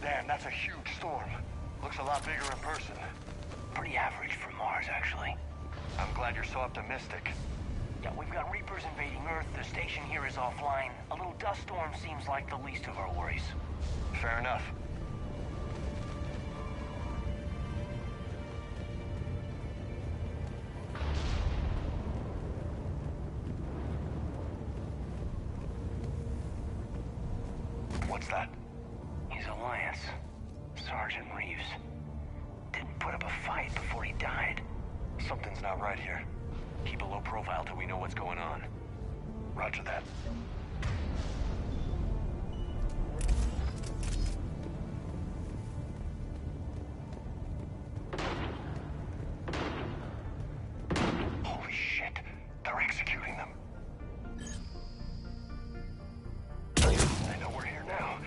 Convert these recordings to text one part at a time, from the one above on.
Damn, that's a huge storm. Looks a lot bigger in person. Pretty average for Mars, actually. I'm glad you're so optimistic. Yeah, we've got Reapers invading Earth, the station here is offline. A little dust storm seems like the least of our worries. Fair enough. What's that? He's Alliance. Sergeant Reeves. Didn't put up a fight before he died. Something's not right here. Keep a low profile till we know what's going on. Roger that. Holy shit. They're executing them. They know we're here now.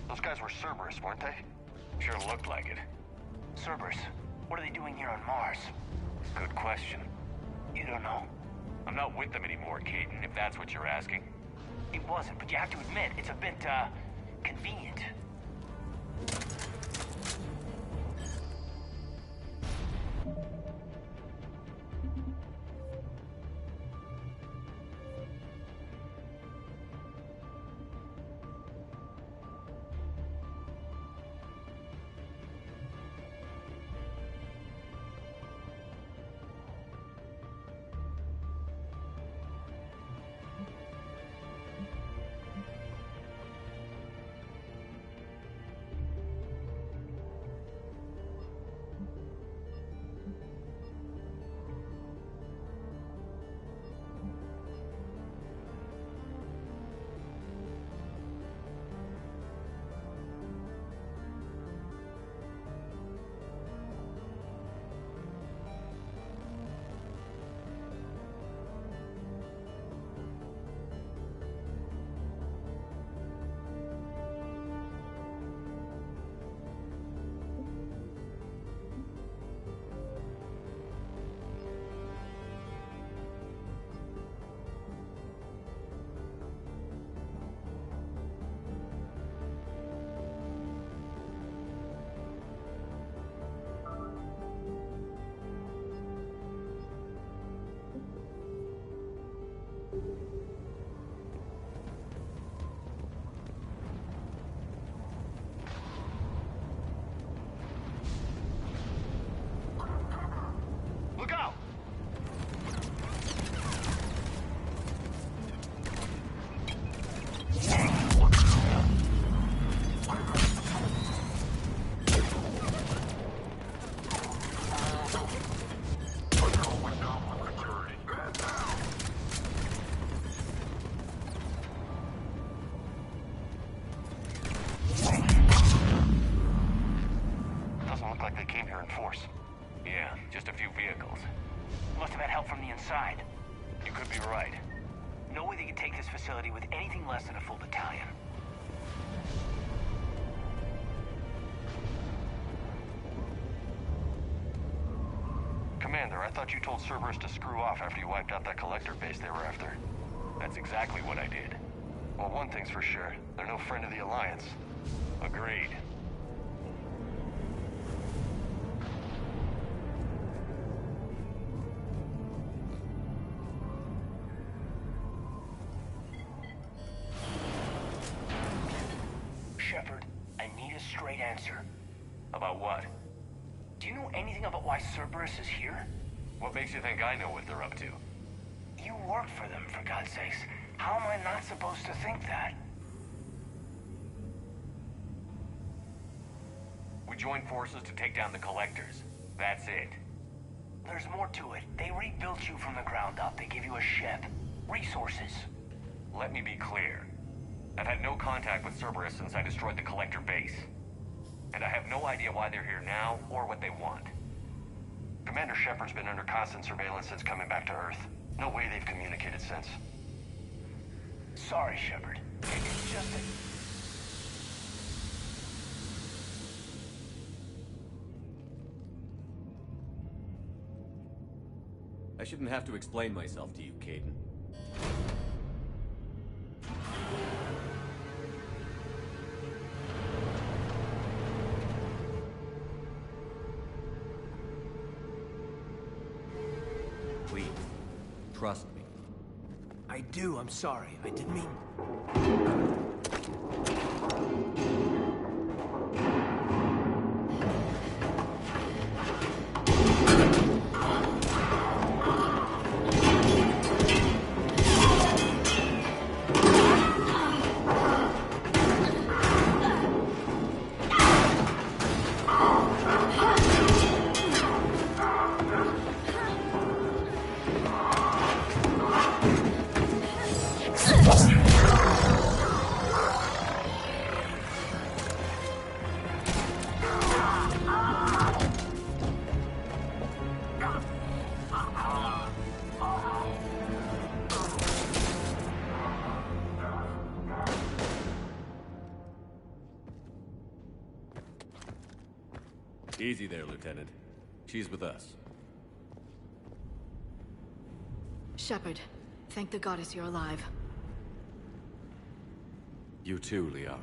Those guys were Cerberus, weren't they? Sure looked like it. Cerberus, what are they doing here on Mars? Good question. You don't know. I'm not with them anymore, Caden, if that's what you're asking. It wasn't, but you have to admit, it's a bit, convenient. Look out! Doesn't look like they came here in force. Yeah, just a few vehicles. Must have had help from the inside. You could be right. No way they could take this facility with anything less than a full battalion. Commander, I thought you told Cerberus to screw off after you wiped out that collector base they were after. That's exactly what I did. Well, one thing's for sure. They're no friend of the Alliance. Agreed. Shepard, I need a straight answer. About what? Do you know anything about why Cerberus is here? What makes you think I know what they're up to? You work for them, for God's sakes. How am I not supposed to think that? We joined forces to take down the collectors. That's it. There's more to it. They rebuilt you from the ground up. They gave you a ship. Resources. Let me be clear. I've had no contact with Cerberus since I destroyed the Collector base. And I have no idea why they're here now, or what they want. Commander Shepard's been under constant surveillance since coming back to Earth. No way they've communicated since. Sorry, Shepard. It's just that... I shouldn't have to explain myself to you, Caden. Please, trust me. I do, I'm sorry. I didn't mean... Easy there, Lieutenant. She's with us. Shepard, thank the goddess you're alive. You too, Liara.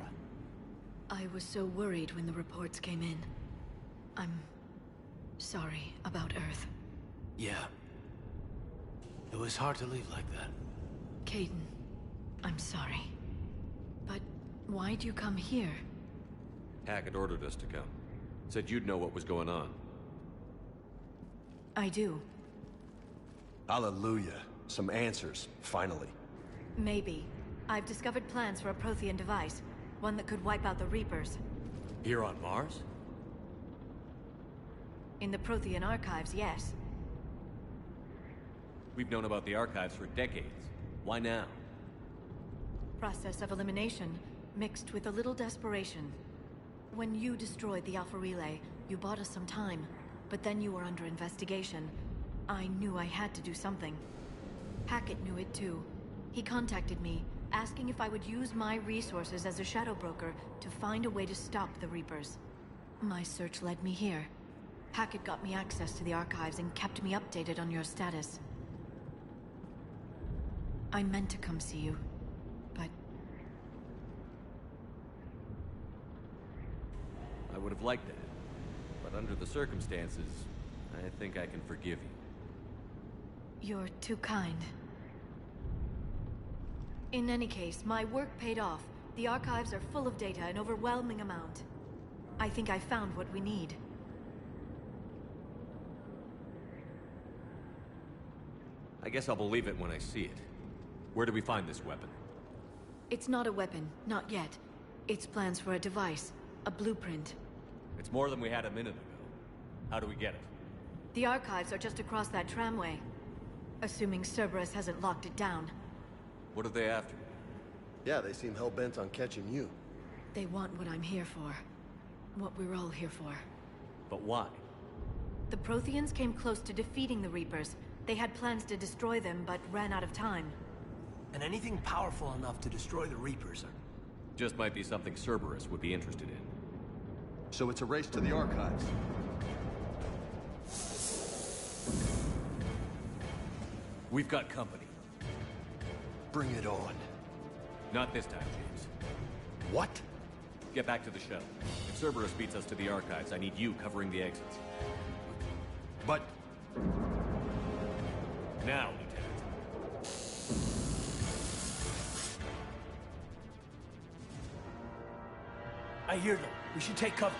I was so worried when the reports came in. I'm sorry about Earth. Yeah. It was hard to leave like that. Caden, I'm sorry. But why'd you come here? Hackett ordered us to come. Said you'd know what was going on. I do. Hallelujah. Some answers, finally. Maybe. I've discovered plans for a Prothean device. One that could wipe out the Reapers. Here on Mars? In the Prothean archives, yes. We've known about the archives for decades. Why now? Process of elimination, mixed with a little desperation. When you destroyed the Alpha Relay, you bought us some time. But then you were under investigation. I knew I had to do something. Hackett knew it too. He contacted me, asking if I would use my resources as a shadow broker to find a way to stop the Reapers. My search led me here. Hackett got me access to the archives and kept me updated on your status. I meant to come see you, but... I would have liked that. But under the circumstances, I think I can forgive you. You're too kind. In any case, my work paid off. The archives are full of data, an overwhelming amount. I think I found what we need. I guess I'll believe it when I see it. Where do we find this weapon? It's not a weapon, not yet. It's plans for a device, a blueprint. It's more than we had a minute ago. How do we get it? The archives are just across that tramway. Assuming Cerberus hasn't locked it down. What are they after? Yeah, they seem hell-bent on catching you. They want what I'm here for. What we're all here for. But why? The Protheans came close to defeating the Reapers. They had plans to destroy them, but ran out of time. And anything powerful enough to destroy the Reapers are... Just might be something Cerberus would be interested in. So it's a race to the archives. We've got company. Bring it on. Not this time, James. What? Get back to the shuttle. If Cerberus beats us to the archives, I need you covering the exits. But... Now, Lieutenant. I hear them. We should take cover.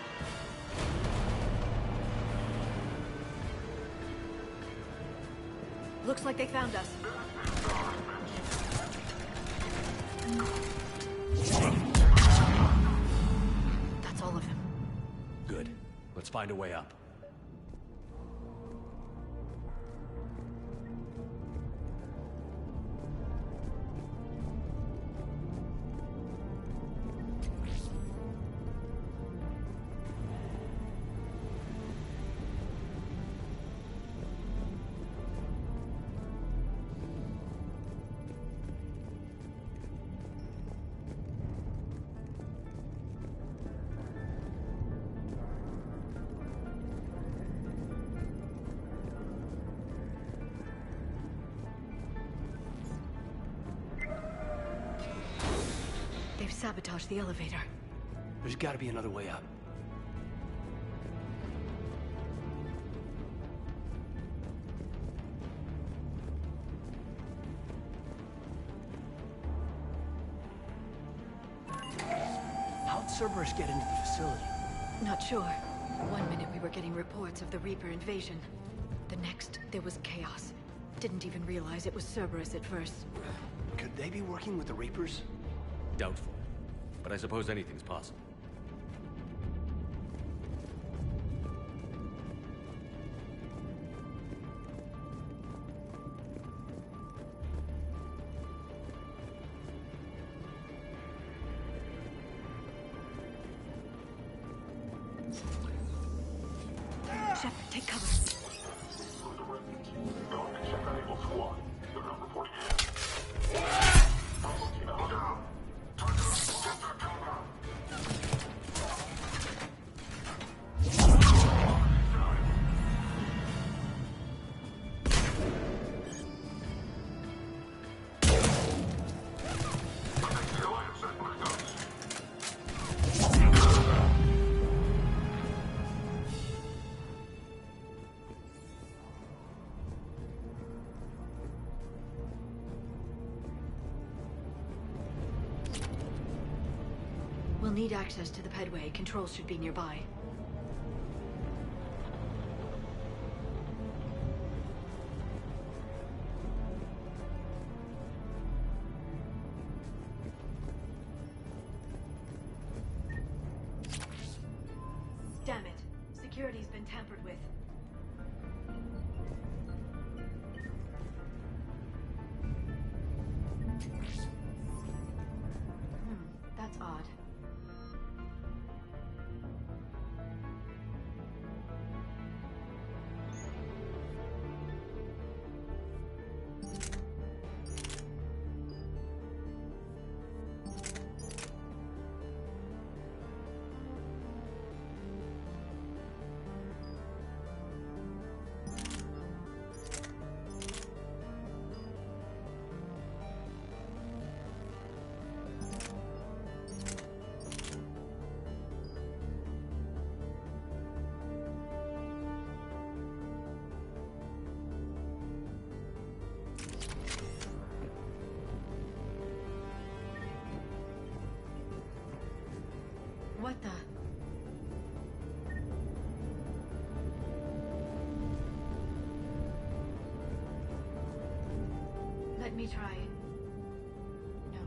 Looks like they found us. That's all of them. Good. Let's find a way up. sabotage the elevator. There's gotta be another way up. How'd Cerberus get into the facility? Not sure. One minute we were getting reports of the Reaper invasion. The next, there was chaos. Didn't even realize it was Cerberus at first. Could they be working with the Reapers? Doubtful. But I suppose anything's possible. Shepard, take cover. We'll need access to the pedway. Controls should be nearby. Damn it. Security's been tampered with. That's odd. What the? Let me try. No.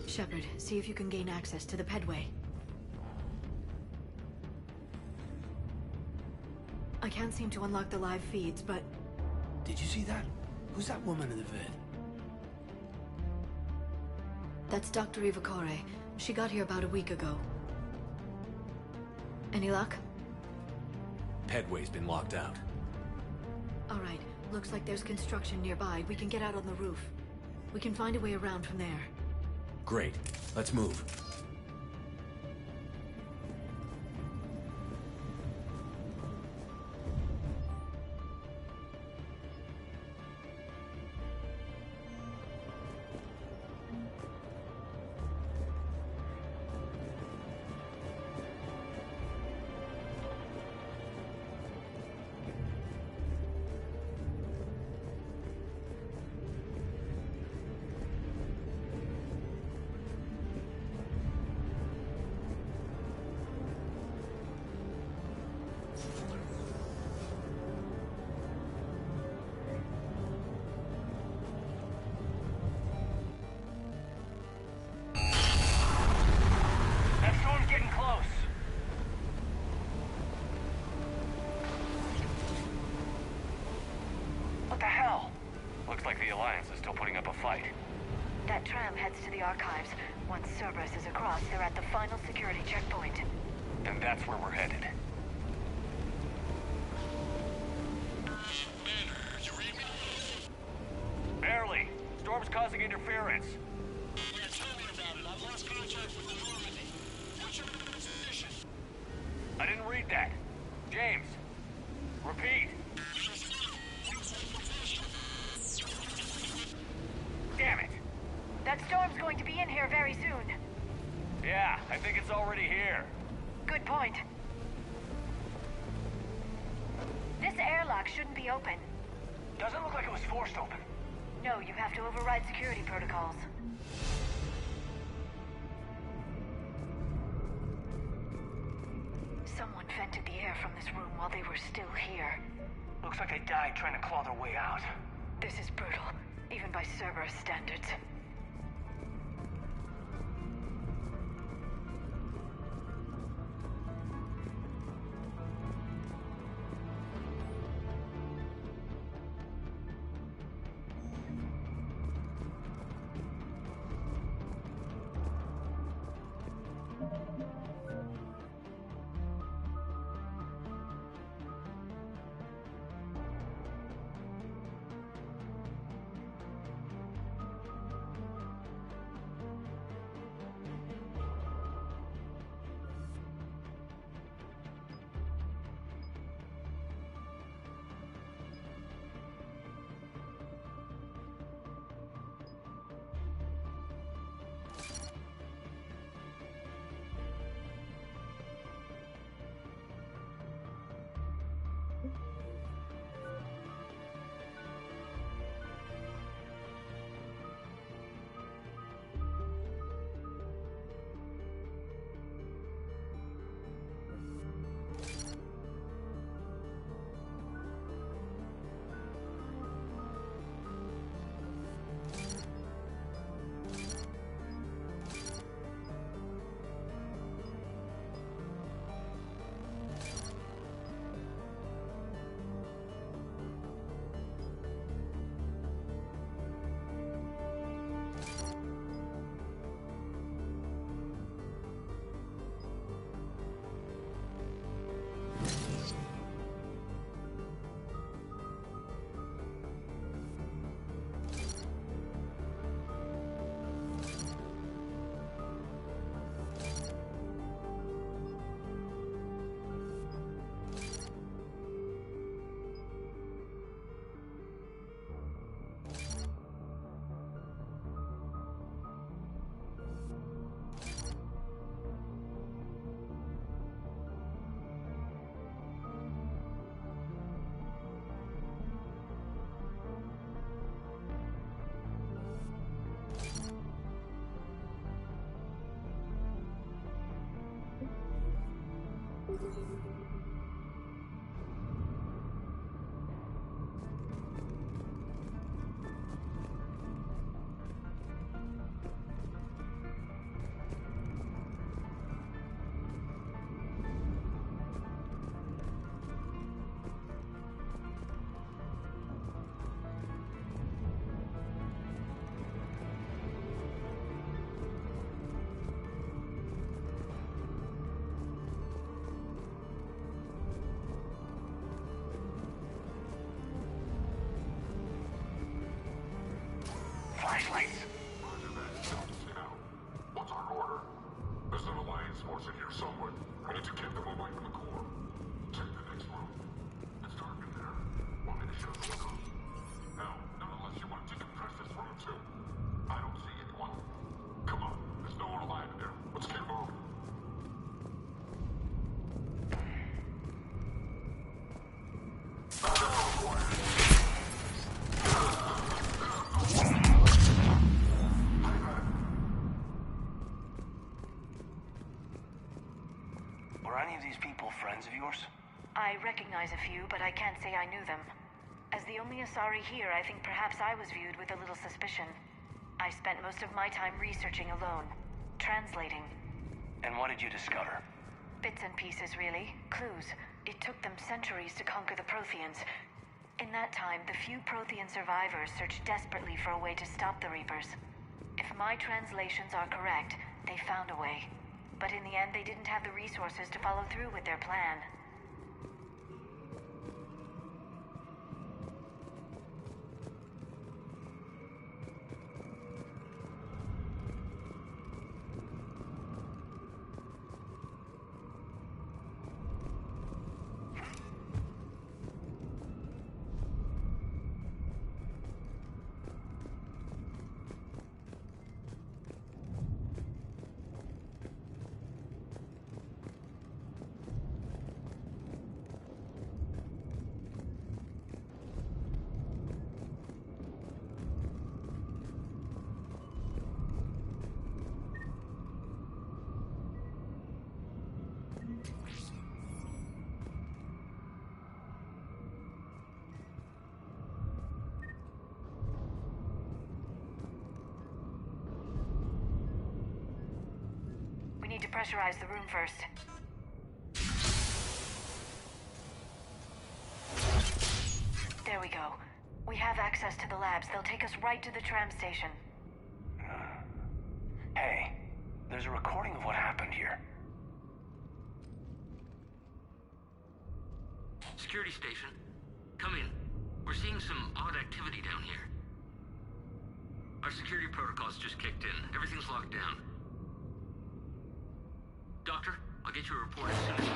Shepard, see if you can gain access to the pedway. I can't seem to unlock the live feeds, but... Did you see that? Who's that woman in the vid? That's Dr. Ivacore. She got here about a week ago. Any luck? Pedway's been locked out. All right. Looks like there's construction nearby. We can get out on the roof. We can find a way around from there. Great. Let's move. That tram heads to the archives. Once Cerberus is across, they're at the final security checkpoint. And that's where we're headed. Banner, you read me? Barely. Storm's causing interference. Yeah, tell me about it. I've lost contact with the Normandy. What's your position? I didn't read that. James. Repeat. Damn it. Yeah, I think it's already here. Good point. This airlock shouldn't be open. Doesn't look like it was forced open. No, you have to override security protocols. Someone vented the air from this room while they were still here. Looks like they died trying to claw their way out. This is brutal, even by Cerberus standards. Flashlights. Roger that. What's our order? There's an Alliance force in here somewhere. We need to keep them away from the core. Take the next room. It's dark in there. Want me to show you the room? No, not unless you want to decompress this room too. I don't see anyone. Come on, there's no one alive in there. Let's keep moving. Were any of these people friends of yours? I recognize a few, but I can't say I knew them. As the only Asari here, I think perhaps I was viewed with a little suspicion. I spent most of my time researching alone, translating. And what did you discover? Bits and pieces, really. Clues. It took them centuries to conquer the Protheans. In that time, the few Prothean survivors searched desperately for a way to stop the Reapers. If my translations are correct, they found a way. But in the end, they didn't have the resources to follow through with their plan. pressurize the room first. There we go. We have access to the labs. They'll take us right to the tram station. Hey, there's a recording of what happened here. Security station. Come in. We're seeing some odd activity down here. Our security protocols just kicked in. Everything's locked down. Doctor, I'll get you a report as soon as...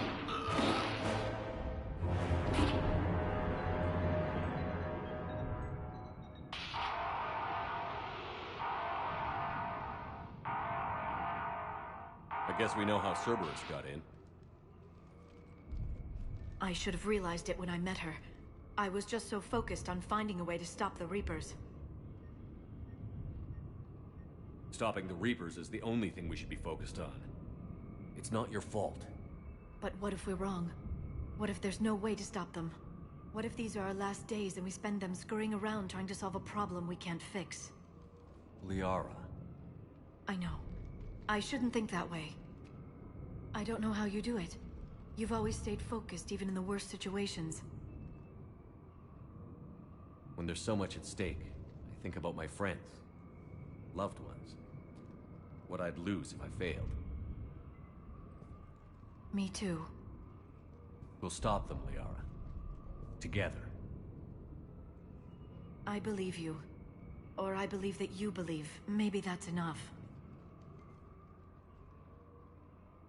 I guess we know how Cerberus got in. I should have realized it when I met her. I was just so focused on finding a way to stop the Reapers. Stopping the Reapers is the only thing we should be focused on. It's not your fault. But what if we're wrong? What if there's no way to stop them? What if these are our last days and we spend them scurrying around trying to solve a problem we can't fix? Liara. I know. I shouldn't think that way. I don't know how you do it. You've always stayed focused, even in the worst situations. When there's so much at stake, I think about my friends, loved ones. What I'd lose if I failed. Me too. We'll stop them, Liara. Together. I believe you. Or I believe that you believe. Maybe that's enough.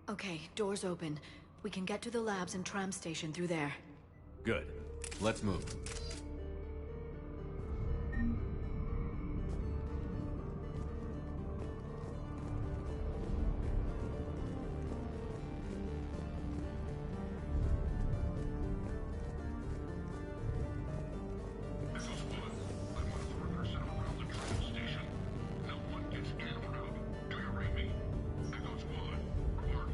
Okay, doors open. We can get to the labs and tram station through there. Good. Let's move. This is one. I want to further set around the train station. No one gets in or out. Do you read me? Echoes 1. Report.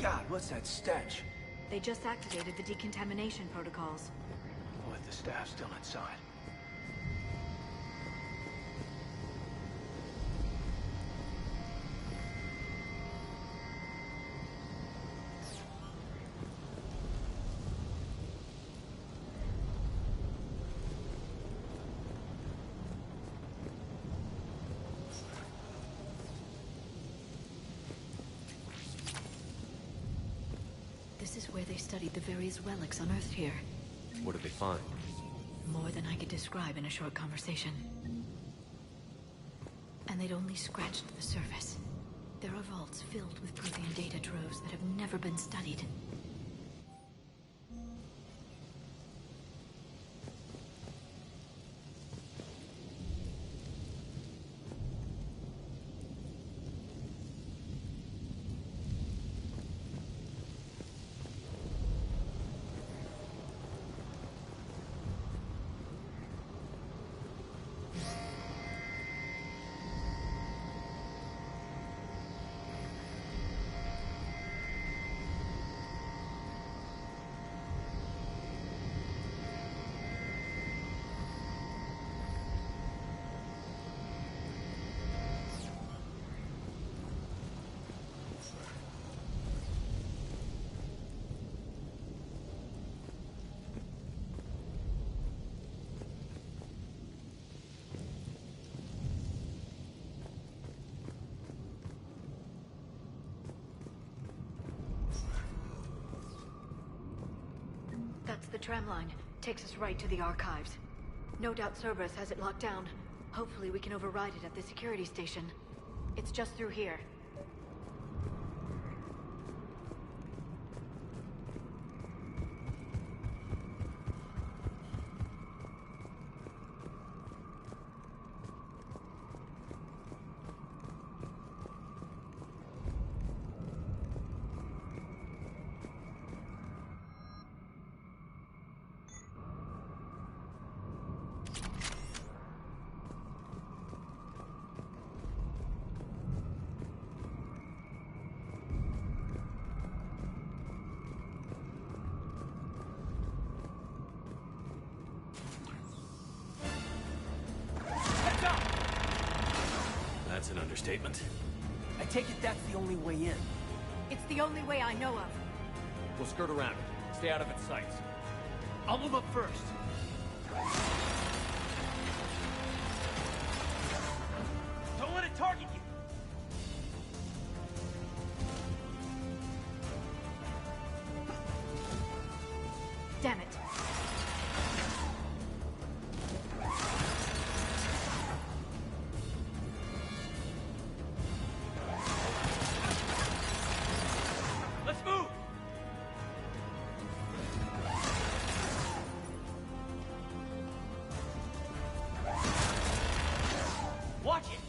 God, what's that stench? They just activated the decontamination protocols. With the staff still inside. This is where they studied the various relics unearthed here. What did they find? More than I could describe in a short conversation. And they'd only scratched the surface. There are vaults filled with Prothean data troves that have never been studied. That's the tram line. Takes us right to the archives. No doubt Cerberus has it locked down. Hopefully we can override it at the security station. It's just through here. That's an understatement. I take it that's the only way in. It's the only way I know of. We'll skirt around it. Stay out of its sights. I'll move up first. Don't let it target you! Damn it. Let's move! Watch it!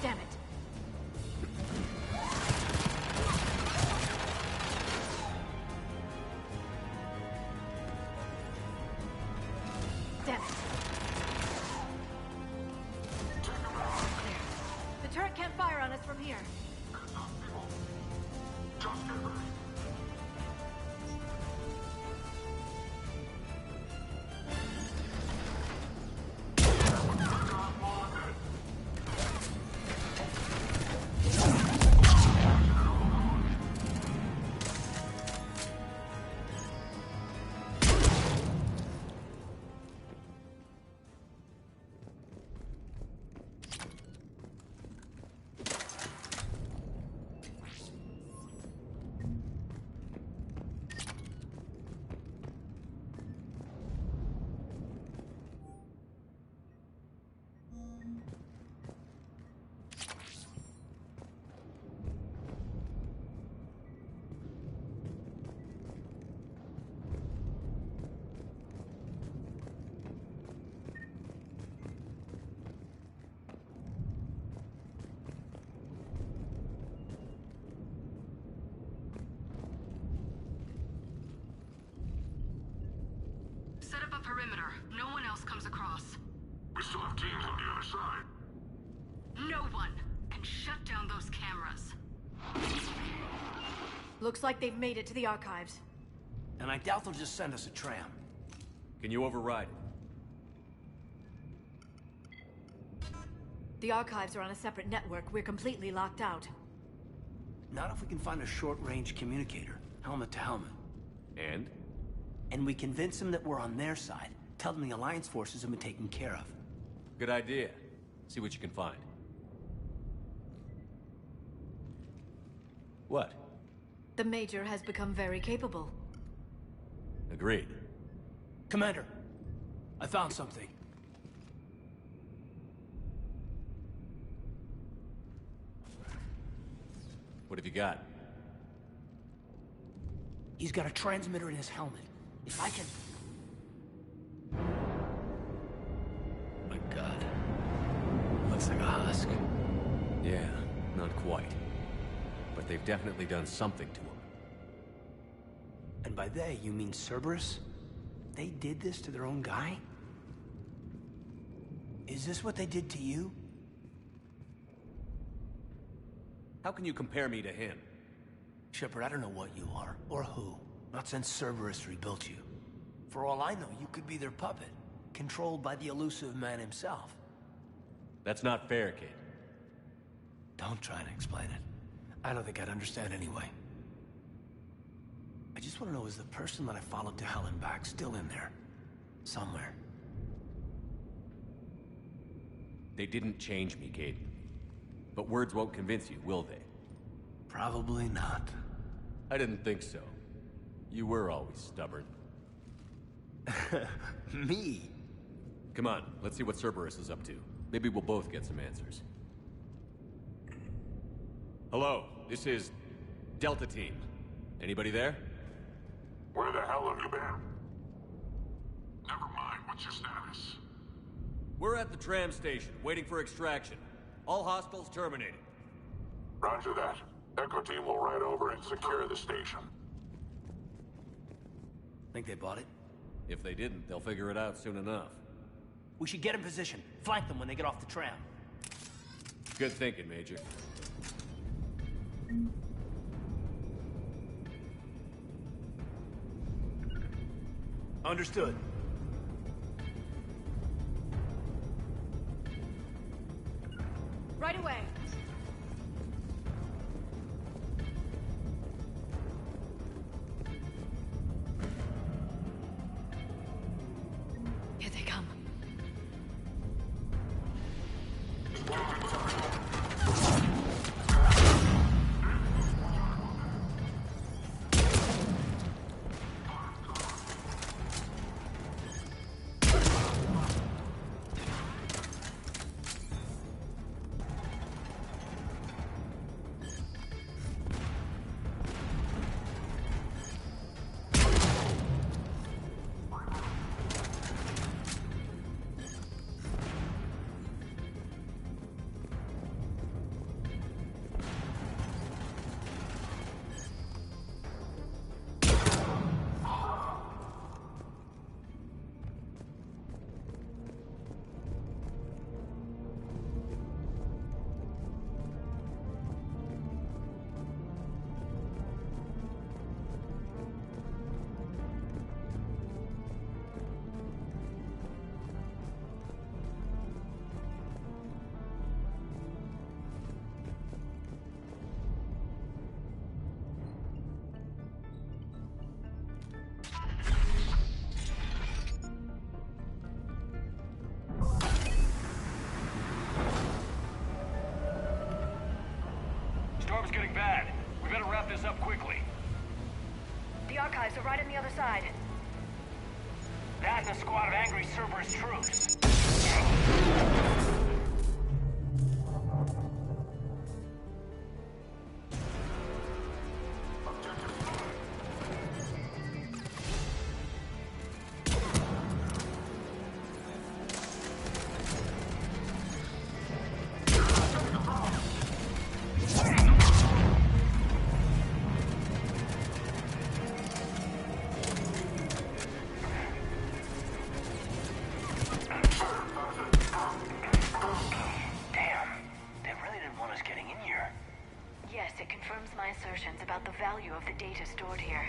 Damn it. Damn it. There. The turret can't fire on us from here. Just get ready. other side. No one can shut down those cameras. Looks like they've made it to the archives. And I doubt they'll just send us a tram. Can you override it? The archives are on a separate network. We're completely locked out. Not if we can find a short-range communicator, helmet to helmet. And? And we convince them that we're on their side. Tell them the Alliance forces have been taken care of. Good idea. See what you can find. What? The Major has become very capable. Agreed. Commander, I found something. What have you got? He's got a transmitter in his helmet. If I can... My God. Looks like a husk. Yeah, not quite. But they've definitely done something to him. And by they, you mean Cerberus? They did this to their own guy? Is this what they did to you? How can you compare me to him? Shepard, I don't know what you are, or who. Not since Cerberus rebuilt you. For all I know, you could be their puppet, controlled by the elusive man himself. That's not fair, kid. Don't try to explain it. I don't think I'd understand anyway. I just want to know, is the person that I followed to hell and back still in there? Somewhere. They didn't change me, Caden. But words won't convince you, will they? Probably not. I didn't think so. You were always stubborn. Me? Come on, let's see what Cerberus is up to. Maybe we'll both get some answers. Hello, this is Delta Team. Anybody there? Where the hell have you been? Never mind, what's your status? We're at the tram station, waiting for extraction. All hostiles terminated. Roger that. Echo Team will ride over and secure the station. Think they bought it? If they didn't, they'll figure it out soon enough. We should get in position. Flank them when they get off the tram. Good thinking, Major. Understood. Right away. Here they come. Storm's getting bad. We better wrap this up quickly. The archives are right on the other side. That and a squad of angry Cerberus troops. my assertions about the value of the data stored here.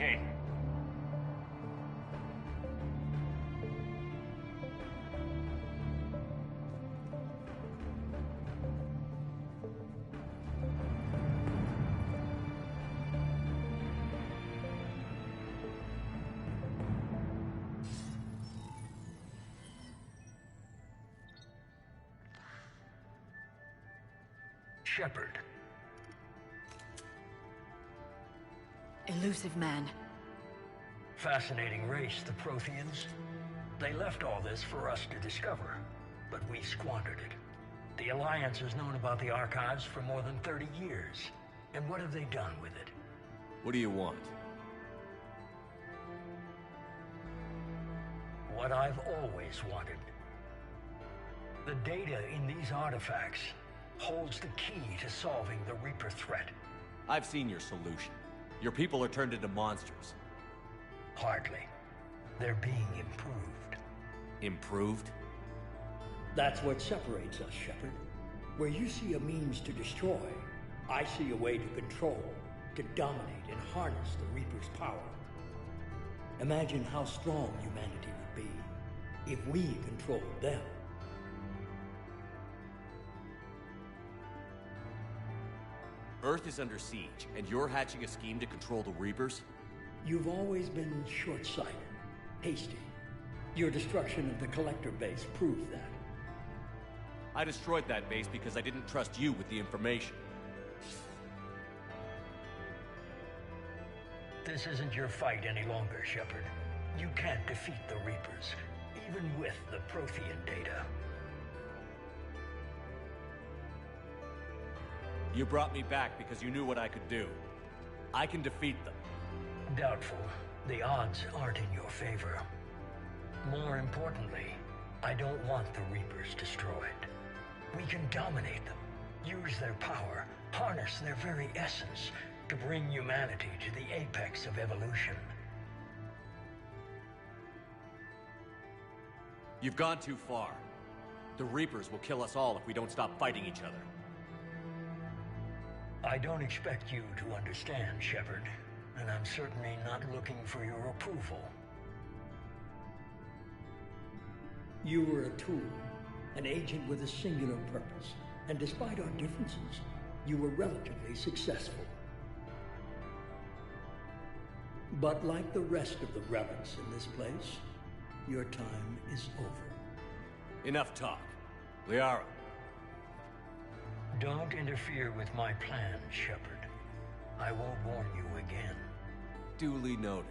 Kate. Shepard. Elusive man. Fascinating race, the Protheans. They left all this for us to discover, but we squandered it. The Alliance has known about the archives for more than 30 years. And what have they done with it? What do you want? What I've always wanted. The data in these artifacts holds the key to solving the Reaper threat. I've seen your solution. Your people are turned into monsters. Hardly. They're being improved. Improved? That's what separates us, Shepard. Where you see a means to destroy, I see a way to control, to dominate and harness the Reaper's power. Imagine how strong humanity would be if we controlled them. Earth is under siege, and you're hatching a scheme to control the Reapers? You've always been short-sighted, hasty. Your destruction of the Collector base proved that. I destroyed that base because I didn't trust you with the information. This isn't your fight any longer, Shepard. You can't defeat the Reapers, even with the Prothean data. You brought me back because you knew what I could do. I can defeat them. Doubtful. The odds aren't in your favor. More importantly, I don't want the Reapers destroyed. We can dominate them, use their power, harness their very essence, to bring humanity to the apex of evolution. You've gone too far. The Reapers will kill us all if we don't stop fighting each other. I don't expect you to understand, Shepard, and I'm certainly not looking for your approval. You were a tool, an agent with a singular purpose, and despite our differences, you were relatively successful. But like the rest of the relics in this place, your time is over. Enough talk. Liara. Don't interfere with my plan, Shepard. I won't warn you again. Duly noted.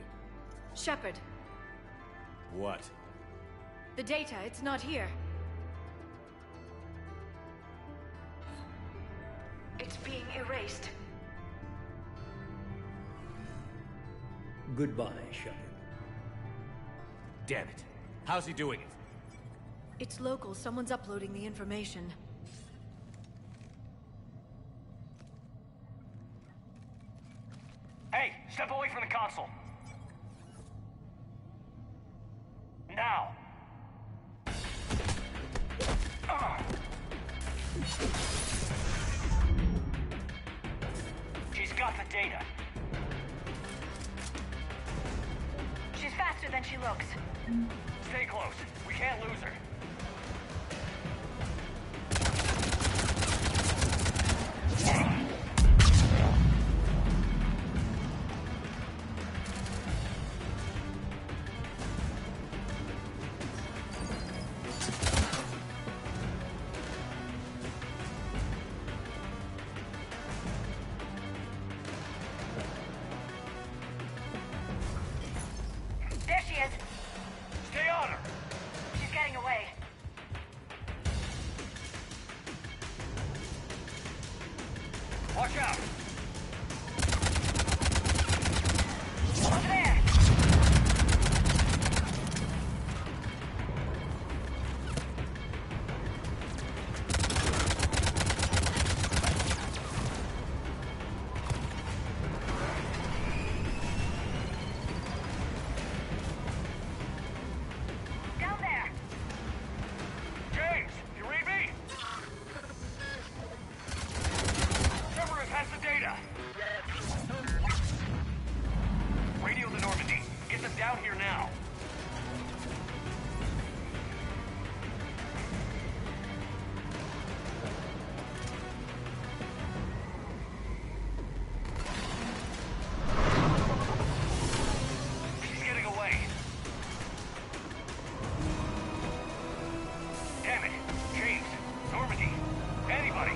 Shepard, What? the data, it's not here. It's being erased. Goodbye, Shepard. Damn it. How's he doing it? It's local. Someone's uploading the information. Hey, step away from the console. Now. She's got the data. She's faster than she looks. Stay close. We can't lose her. There she is. Stay on her. She's getting away. Watch out. Over there. Down there. James, you read me? Cerberus has the data. Radio the Normandy. Get them down here now. She's getting away. Damn it. James, Normandy, anybody.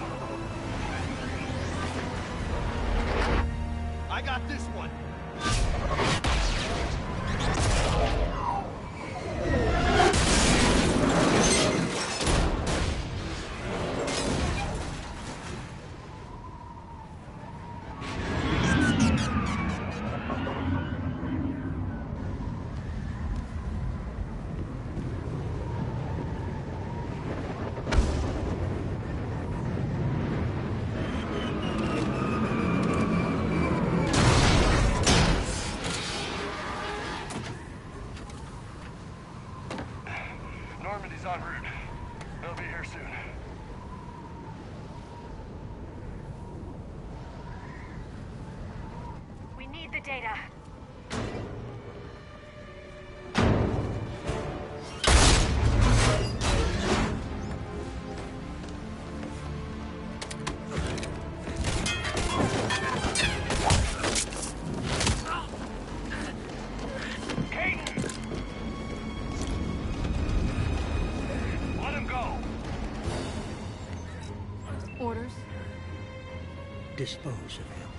I got this one. Normandy's en route. They'll be here soon. We need the data. Hayden! Let him go. Orders? Dispose of him.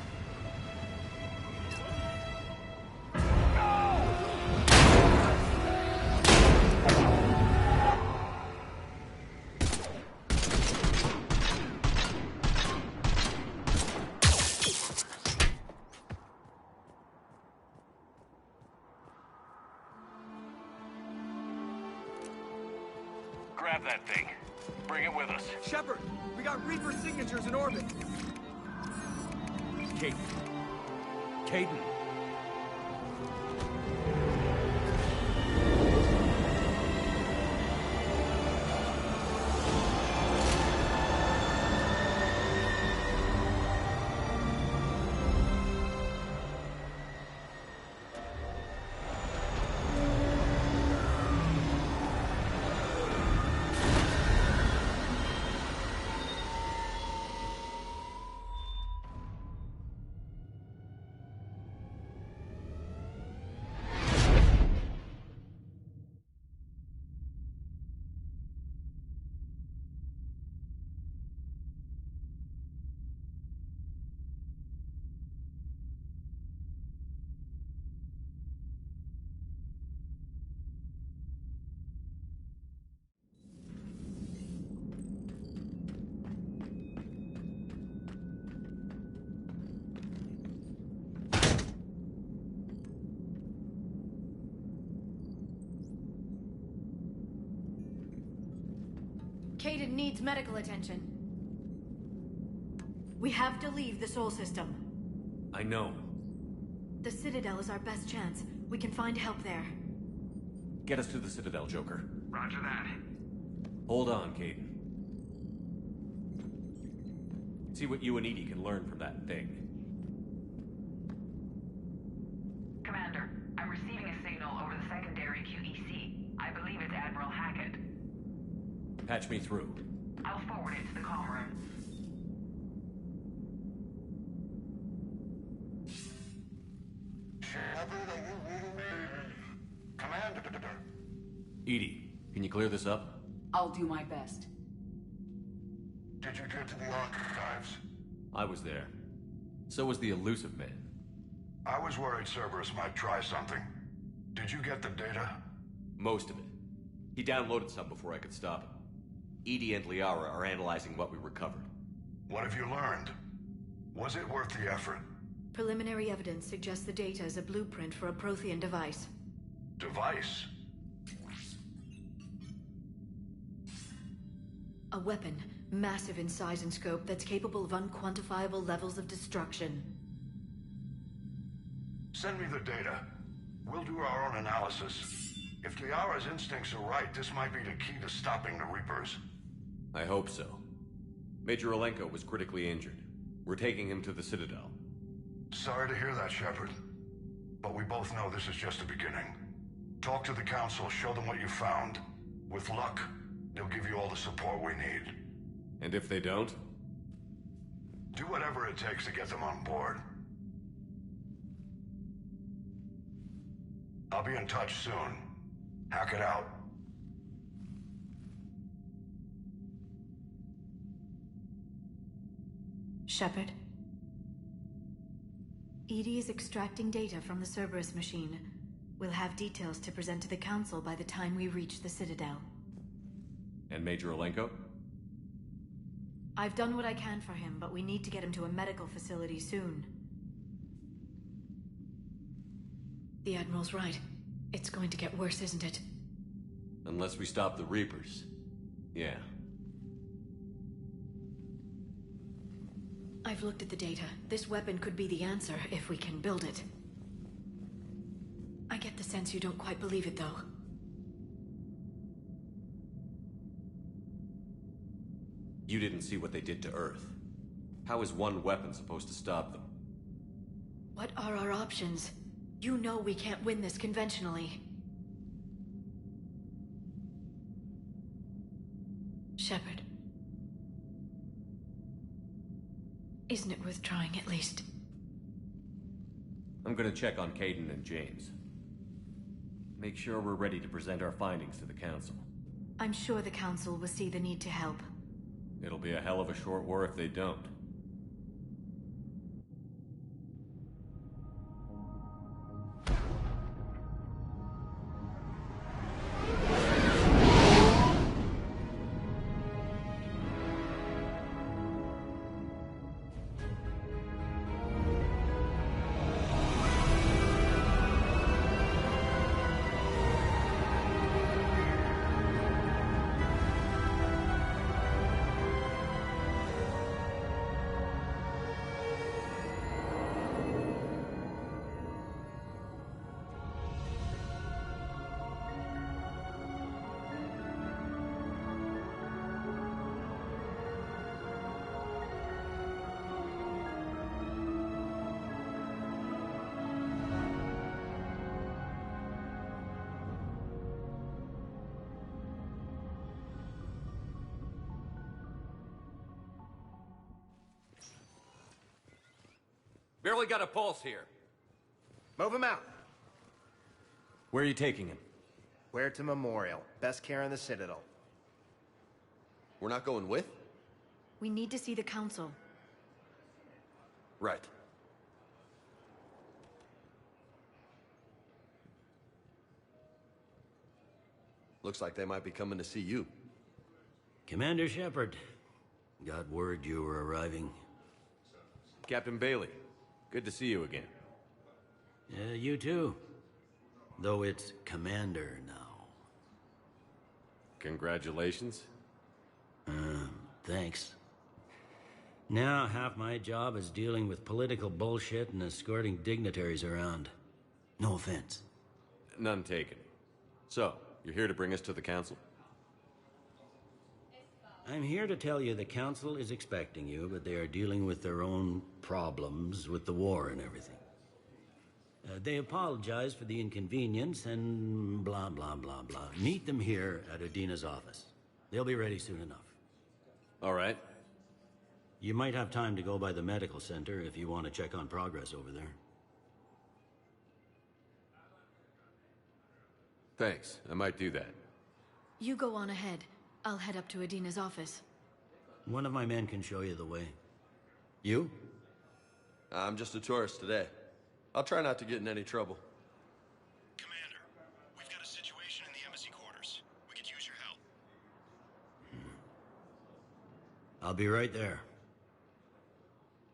that thing. Bring it with us. Shepard, we got Reaper signatures in orbit. Caden. Caden. Caden needs medical attention. We have to leave the Sol system. I know. The Citadel is our best chance. We can find help there. Get us to the Citadel, Joker. Roger that. Hold on, Caden. See what you and Edie can learn from that thing. Commander, I'm receiving a signal over the secondary QEC. I believe it's Admiral Hackett. Patch me through. I'll forward it to the comm room. Commander. Edie, can you clear this up? I'll do my best. Did you get to the archives? I was there. So was the elusive man. I was worried Cerberus might try something. Did you get the data? Most of it. He downloaded some before I could stop him. Edie and Liara are analyzing what we recovered. What have you learned? Was it worth the effort? Preliminary evidence suggests the data is a blueprint for a Prothean device. Device? A weapon, massive in size and scope, that's capable of unquantifiable levels of destruction. Send me the data. We'll do our own analysis. If Liara's instincts are right, this might be the key to stopping the Reapers. I hope so. Major Alenko was critically injured. We're taking him to the Citadel. Sorry to hear that, Shepard. But we both know this is just the beginning. Talk to the Council, show them what you found. With luck, they'll give you all the support we need. And if they don't? Do whatever it takes to get them on board. I'll be in touch soon. Hack it out. Shepard? Edie is extracting data from the Cerberus machine. We'll have details to present to the Council by the time we reach the Citadel. And Major Alenko? I've done what I can for him, but we need to get him to a medical facility soon. The Admiral's right. It's going to get worse, isn't it? Unless we stop the Reapers. Yeah. I've looked at the data. This weapon could be the answer, if we can build it. I get the sense you don't quite believe it, though. You didn't see what they did to Earth. How is one weapon supposed to stop them? What are our options? You know we can't win this conventionally. Shepard. Isn't it worth trying at least? I'm gonna check on Caden and James. Make sure we're ready to present our findings to the Council. I'm sure the Council will see the need to help. It'll be a hell of a short war if they don't. Barely got a pulse here. Move him out. Where are you taking him? Where to Memorial. Best care in the Citadel. We're not going with? We need to see the Council. Right. Looks like they might be coming to see you. Commander Shepard. Got word you were arriving. Captain Bailey, good to see you again. Yeah, you too. Though it's Commander now. Congratulations. Thanks. Now half my job is dealing with political bullshit and escorting dignitaries around. No offense. None taken. So, you're here to bring us to the Council? I'm here to tell you the Council is expecting you, but they are dealing with their own problems with the war and everything. They apologize for the inconvenience and blah, blah, blah, blah. Meet them here at Adina's office. They'll be ready soon enough. All right. You might have time to go by the medical center if you want to check on progress over there. Thanks. I might do that. You go on ahead. I'll head up to Adina's office. One of my men can show you the way. You? I'm just a tourist today. I'll try not to get in any trouble. Commander, we've got a situation in the embassy quarters. We could use your help. I'll be right there.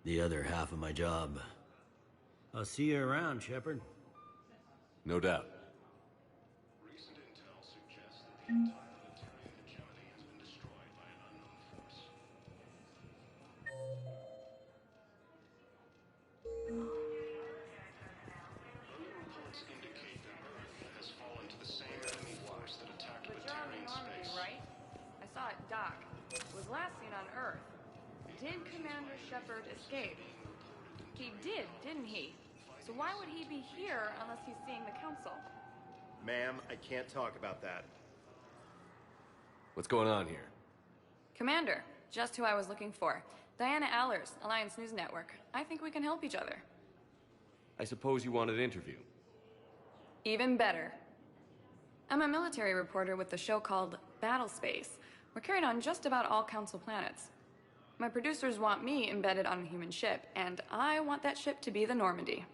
The other half of my job. I'll see you around, Shepard. No doubt. Recent intel suggests that the entire planetarian hegemony has been destroyed by an unknown force. Early reports indicate that Earth has fallen to the same enemy force that attacked Batarian space. Right? I saw it dock. It was last seen on Earth. Did Commander Shepard escape? He did, didn't he? So why would he be here unless he's seeing the Council? Ma'am, I can't talk about that. What's going on here? Commander, just who I was looking for. Diana Allers, Alliance News Network. I think we can help each other. I suppose you want an interview. Even better. I'm a military reporter with the show called Battle Space. We're carried on just about all Council planets. My producers want me embedded on a human ship, and I want that ship to be the Normandy.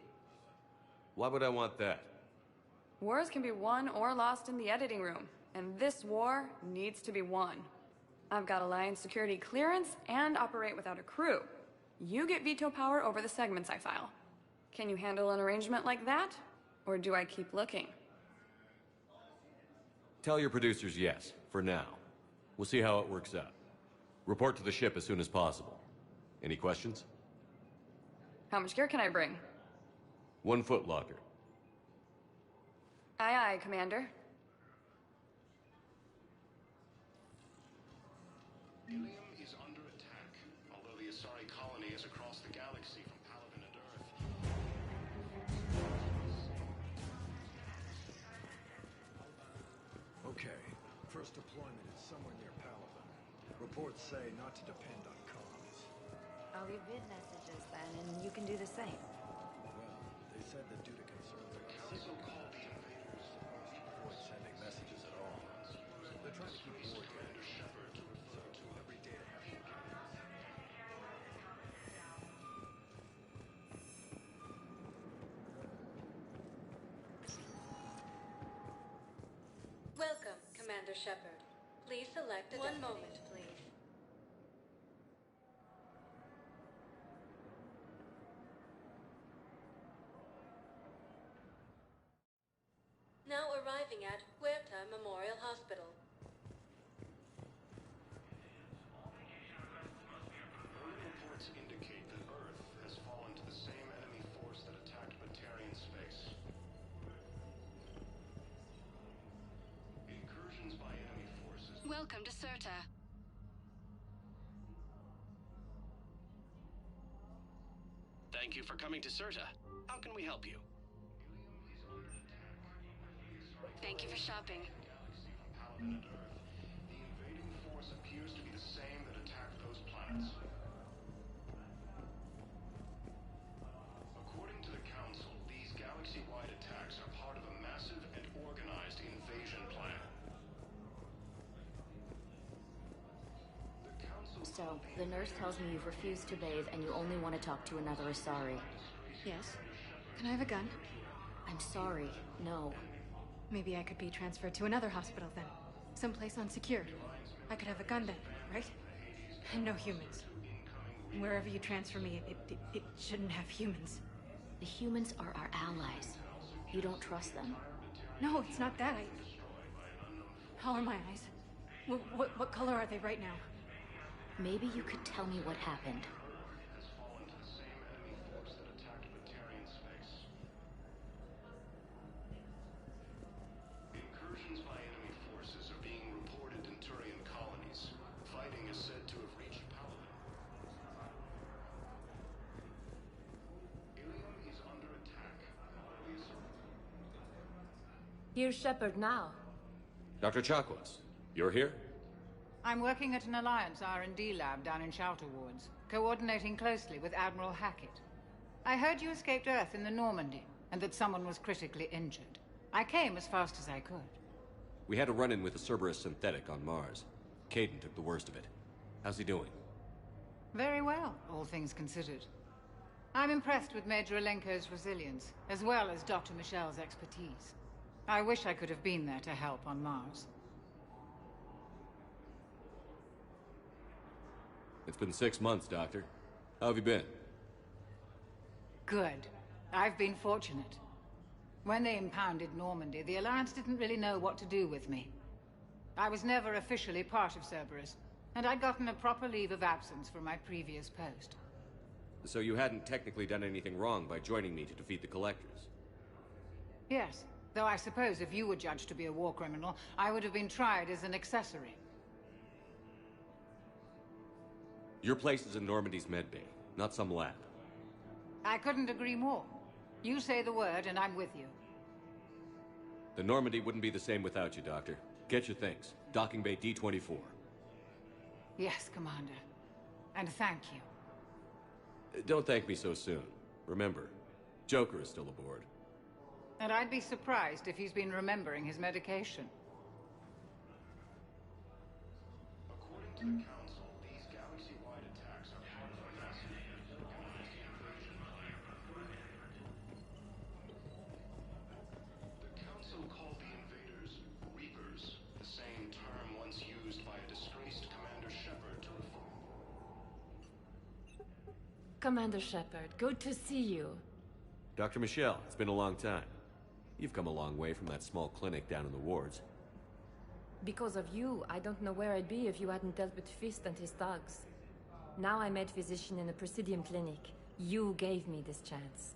Why would I want that? Wars can be won or lost in the editing room, and this war needs to be won. I've got Alliance security clearance and operate without a crew. You get veto power over the segments I file. Can you handle an arrangement like that? Or do I keep looking? Tell your producers yes, for now. We'll see how it works out. Report to the ship as soon as possible. Any questions? How much gear can I bring? 1 foot locker. Aye, aye, Commander. Ilium is under attack, although the Asari colony is across the galaxy from Palaven and Earth. Okay, first deployment is somewhere near Palaven. Reports say not to depend on comms. I'll leave vid messages then, and you can do the same. Well, they said that due to concerns about Council called the invaders. avoid sending messages at all. They're trying to keep war Commander Shepard to refer to every day they have you Welcome, Commander Shepard. Please select a One moment, please. Now arriving at Huerta Memorial Hospital. Early reports indicate that Earth has fallen to the same enemy force that attacked Batarian space. Incursions by enemy forces. Welcome to Serta. Thank you for coming to Serta. How can we help you? Thank you for shopping. Galaxy from Palaven and Earth. The invading force appears to be the same that attacked those planets. called. The nurse tells me you've refused to bathe and you only want to talk to another Asari. Yes? Can I have a gun? I'm sorry, no. Maybe I could be transferred to another hospital then. Someplace unsecure. I could have a gun then, right? And no humans. Wherever you transfer me, it shouldn't have humans. The humans are our allies. You don't trust them? No, it's not that. How are my eyes? What color are they right now? Maybe you could tell me what happened. Incursions by enemy forces are being reported in Turian colonies. Fighting is said to have reached Paladin. Ilium is under attack. Here's Shepard now. Dr. Chakwas, you're here? I'm working at an Alliance R&D lab down in Shelter Wards, coordinating closely with Admiral Hackett. I heard you escaped Earth in the Normandy, and that someone was critically injured. I came as fast as I could. We had a run-in with a Cerberus synthetic on Mars. Caden took the worst of it. How's he doing? Very well, all things considered. I'm impressed with Major Alenko's resilience, as well as Dr. Michel's expertise. I wish I could have been there to help on Mars. It's been 6 months, Doctor. How have you been? Good. I've been fortunate. When they impounded Normandy, the Alliance didn't really know what to do with me. I was never officially part of Cerberus, and I'd gotten a proper leave of absence from my previous post. So you hadn't technically done anything wrong by joining me to defeat the Collectors? Yes, though I suppose if you were judged to be a war criminal, I would have been tried as an accessory. Your place is in Normandy's medbay, not some lab. I couldn't agree more. You say the word, and I'm with you. The Normandy wouldn't be the same without you, Doctor. Get your things. Docking Bay D-24. Yes, Commander. And thank you. Don't thank me so soon. Remember, Joker is still aboard. And I'd be surprised if he's been remembering his medication. According to the Council, these galaxy-wide attacks are part of a massive organized invasion. The Council called the invaders Reapers, the same term once used by a disgraced Commander Shepard to refer. Commander Shepard, good to see you. Dr. Michelle, it's been a long time. You've come a long way from that small clinic down in the wards. Because of you, I don't know where I'd be if you hadn't dealt with Fist and his thugs. Now I'm head physician in a Presidium clinic. You gave me this chance.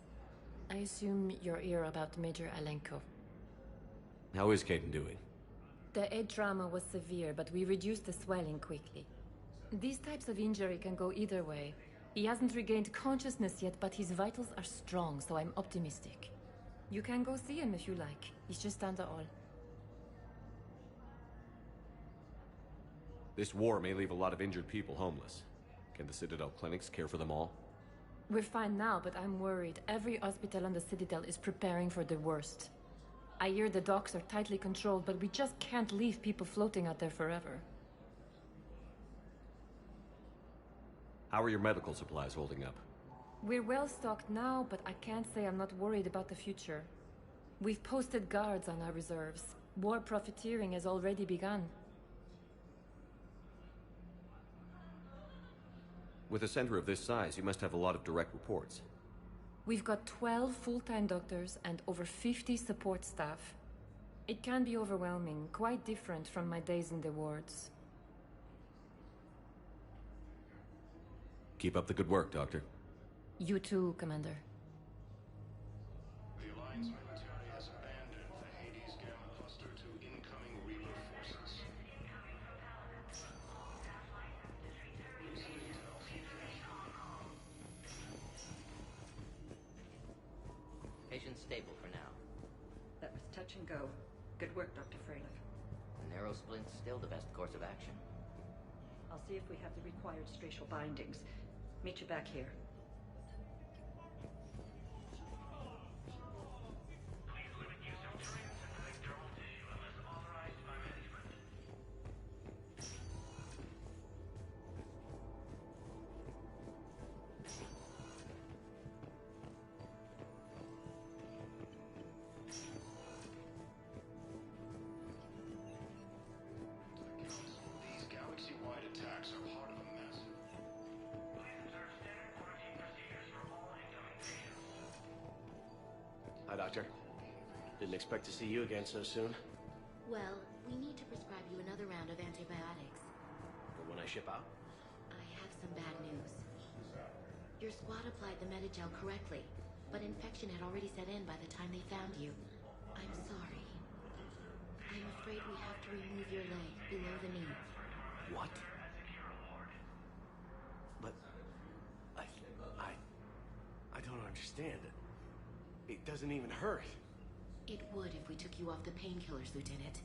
I assume you're here about Major Alenko. How is Caden doing? The head trauma was severe, but we reduced the swelling quickly. These types of injury can go either way. He hasn't regained consciousness yet, but his vitals are strong, so I'm optimistic. You can go see him if you like. He's just down the hall. This war may leave a lot of injured people homeless. Can the Citadel clinics care for them all? We're fine now, but I'm worried. Every hospital on the Citadel is preparing for the worst. I hear the docks are tightly controlled, but we just can't leave people floating out there forever. How are your medical supplies holding up? We're well stocked now, but I can't say I'm not worried about the future. We've posted guards on our reserves. War profiteering has already begun. With a center of this size, you must have a lot of direct reports. We've got 12 full-time doctors and over 50 support staff. It can be overwhelming, quite different from my days in the wards. Keep up the good work, Doctor. You too, Commander. The Alliance military has abandoned the Hades Gamma cluster to incoming Reaper forces. Patient's stable for now. That was touch and go. Good work, Dr. Freilich. The narrow splint's still the best course of action. I'll see if we have the required stracial bindings. Meet you back here. Doctor. Didn't expect to see you again so soon. Well, we need to prescribe you another round of antibiotics. For when I ship out? I have some bad news. Your squad applied the Medigel correctly, but infection had already set in by the time they found you. I'm sorry. I'm afraid we have to remove your leg below the knee. What? But... I don't understand. It doesn't even hurt. It would if we took you off the painkillers, Lieutenant.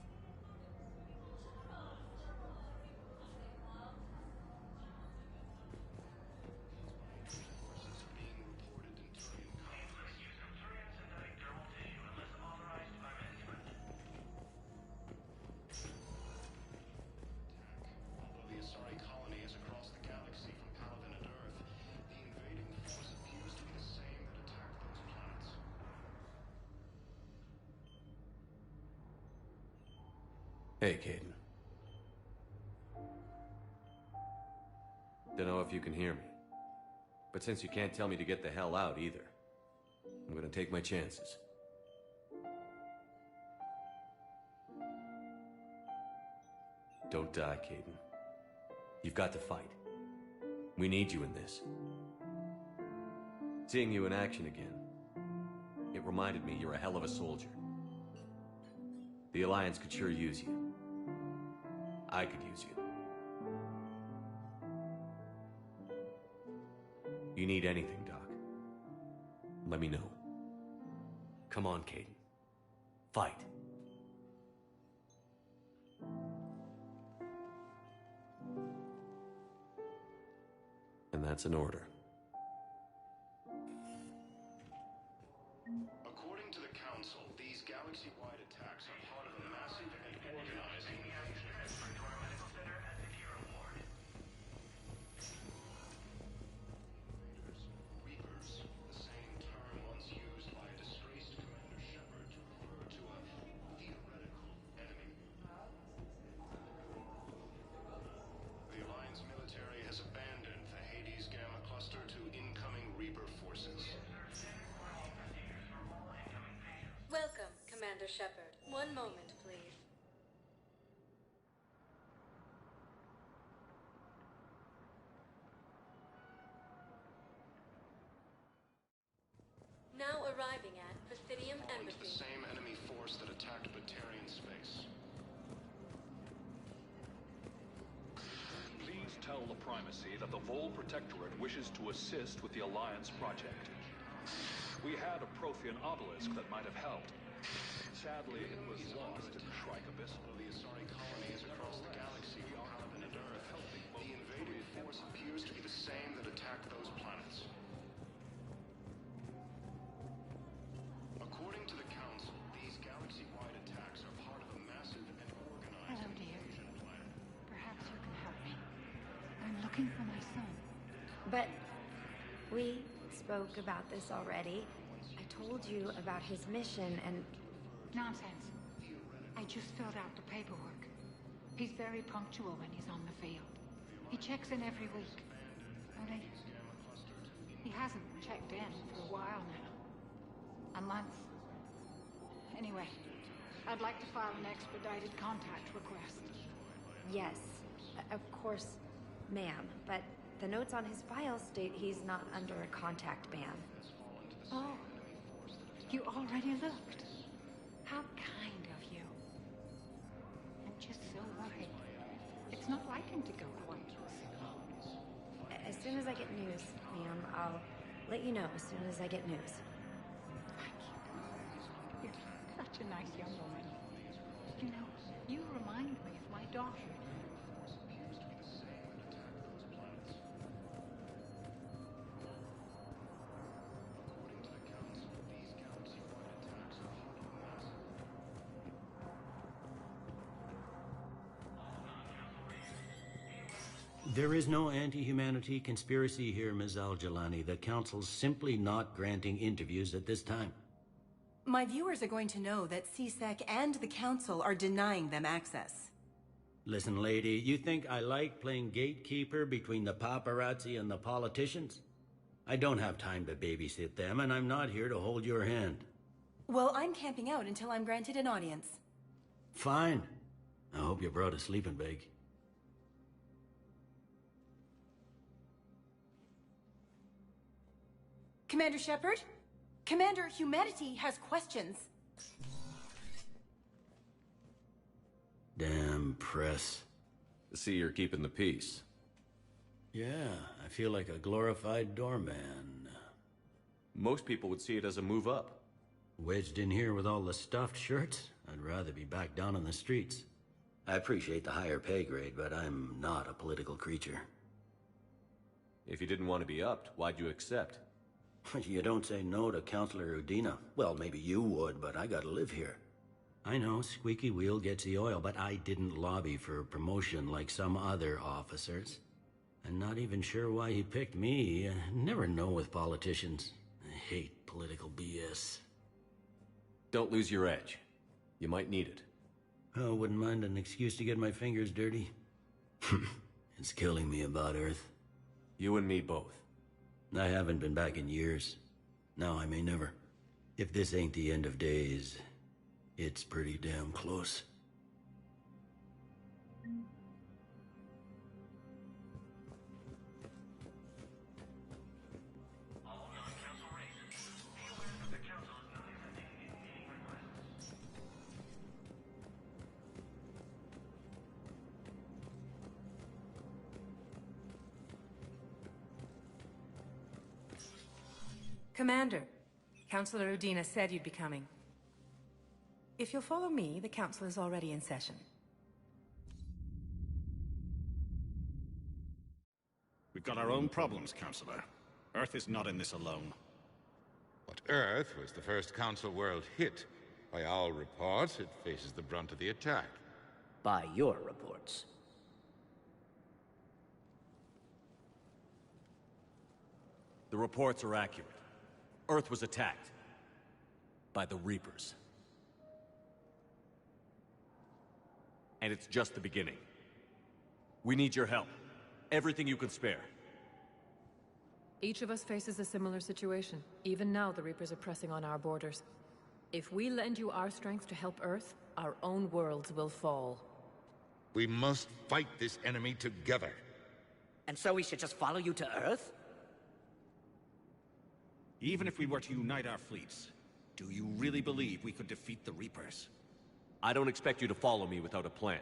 Hey, Caden. Don't know if you can hear me. But since you can't tell me to get the hell out either, I'm gonna take my chances. Don't die, Caden. You've got to fight. We need you in this. Seeing you in action again, it reminded me you're a hell of a soldier. The Alliance could sure use you. I could use you. You need anything, Doc, let me know. Come on, Caden. Fight. And that's an order. According to the Council, these galaxy-wide attacks are part of a massive and organized invasion. Reapers, the same term once used by a disgraced Commander Shepard to refer to a theoretical enemy. The Alliance military has abandoned the Hades Gamma cluster to incoming Reaper forces. Welcome, Commander Shepard. One moment, please. Now arriving at Presidium According to the Embassy. same enemy force that attacked Batarian space. Please tell the Primacy that the Vol Protectorate wishes to assist with the Alliance project. We had a Prothean obelisk that might have helped. Sadly, it was lost in the Shrike Abyss. The Asari colonies across the galaxy are on Earth. The invading force appears to be the same that attacked those planets. According to the Council, these galaxy-wide attacks are part of a massive and organized invasion plan. Perhaps you can help me. I'm looking for my son. But we spoke about this already. I told you about his mission and... Nonsense. I just filled out the paperwork. He's very punctual when he's on the field. He checks in every week. Only... he hasn't checked in for a while now. A month. Anyway, I'd like to file an expedited contact request. Yes, of course, ma'am. But the notes on his file state he's not under a contact ban. Oh, you already looked. How kind of you. I'm just so worried. It's not like him to go quite so. As soon as I get news, ma'am, I'll let you know as soon as I get news. You're such a nice young woman. You know, you remind me of my daughter. There is no anti-humanity conspiracy here, Ms. Al-Jalani. The Council's simply not granting interviews at this time. My viewers are going to know that CSEC and the Council are denying them access. Listen, lady, you think I like playing gatekeeper between the paparazzi and the politicians? I don't have time to babysit them, and I'm not here to hold your hand. Well, I'm camping out until I'm granted an audience. Fine. I hope you brought a sleeping bag. Commander Shepard? Commander, humanity has questions. Damn press. See, you're keeping the peace. Yeah, I feel like a glorified doorman. Most people would see it as a move up. Wedged in here with all the stuffed shirts, I'd rather be back down on the streets. I appreciate the higher pay grade, but I'm not a political creature. If you didn't want to be upped, why'd you accept? You don't say no to Counselor Udina. Well, maybe you would, but I gotta live here. I know, squeaky wheel gets the oil, but I didn't lobby for promotion like some other officers. I'm not even sure why he picked me. Never know with politicians. I hate political BS. Don't lose your edge. You might need it. Oh, wouldn't mind an excuse to get my fingers dirty. It's killing me about Earth. You and me both. I haven't been back in years. Now I may never. If this ain't the end of days, it's pretty damn close. Commander, Counselor Udina said you'd be coming. If you'll follow me, the council is already in session. We've got our own problems, Counselor. Earth is not in this alone. But Earth was the first Council world hit. By all reports, it faces the brunt of the attack. By your reports. The reports are accurate. Earth was attacked. By the Reapers. And it's just the beginning. We need your help. Everything you can spare. Each of us faces a similar situation. Even now, the Reapers are pressing on our borders. If we lend you our strength to help Earth, our own worlds will fall. We must fight this enemy together. And so we should just follow you to Earth? Even if we were to unite our fleets, do you really believe we could defeat the Reapers? I don't expect you to follow me without a plan.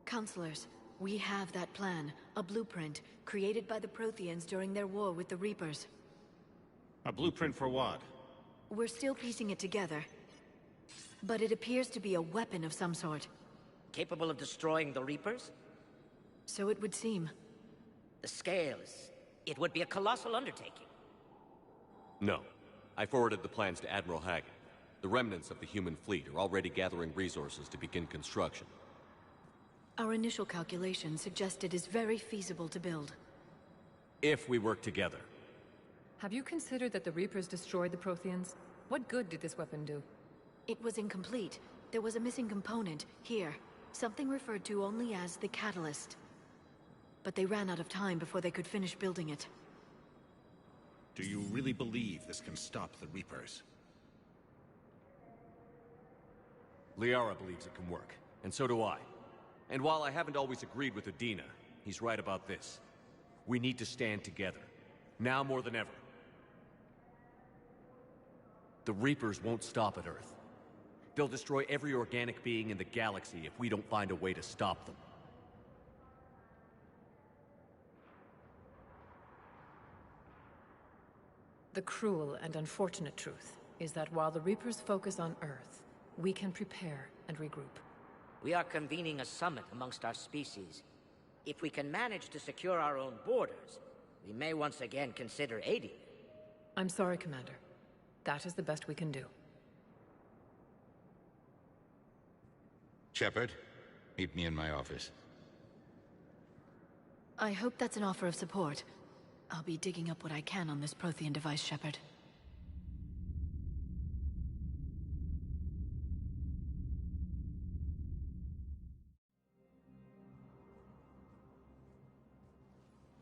Counselors, we have that plan. A blueprint, created by the Protheans during their war with the Reapers. A blueprint for what? We're still piecing it together. But it appears to be a weapon of some sort. Capable of destroying the Reapers? So it would seem. The scale is... it would be a colossal undertaking. No. I forwarded the plans to Admiral Hagen. The remnants of the human fleet are already gathering resources to begin construction. Our initial calculations suggest it is very feasible to build. If we work together. Have you considered that the Reapers destroyed the Protheans? What good did this weapon do? It was incomplete. There was a missing component, here. Something referred to only as the catalyst. But they ran out of time before they could finish building it. Do you really believe this can stop the Reapers? Liara believes it can work, and so do I. And while I haven't always agreed with Udina, he's right about this. We need to stand together. Now more than ever. The Reapers won't stop at Earth. They'll destroy every organic being in the galaxy if we don't find a way to stop them. The cruel and unfortunate truth is that while the Reapers focus on Earth, we can prepare and regroup. We are convening a summit amongst our species. If we can manage to secure our own borders, we may once again consider aiding you. I'm sorry, Commander. That is the best we can do. Shepard, meet me in my office. I hope that's an offer of support. I'll be digging up what I can on this Prothean device, Shepard.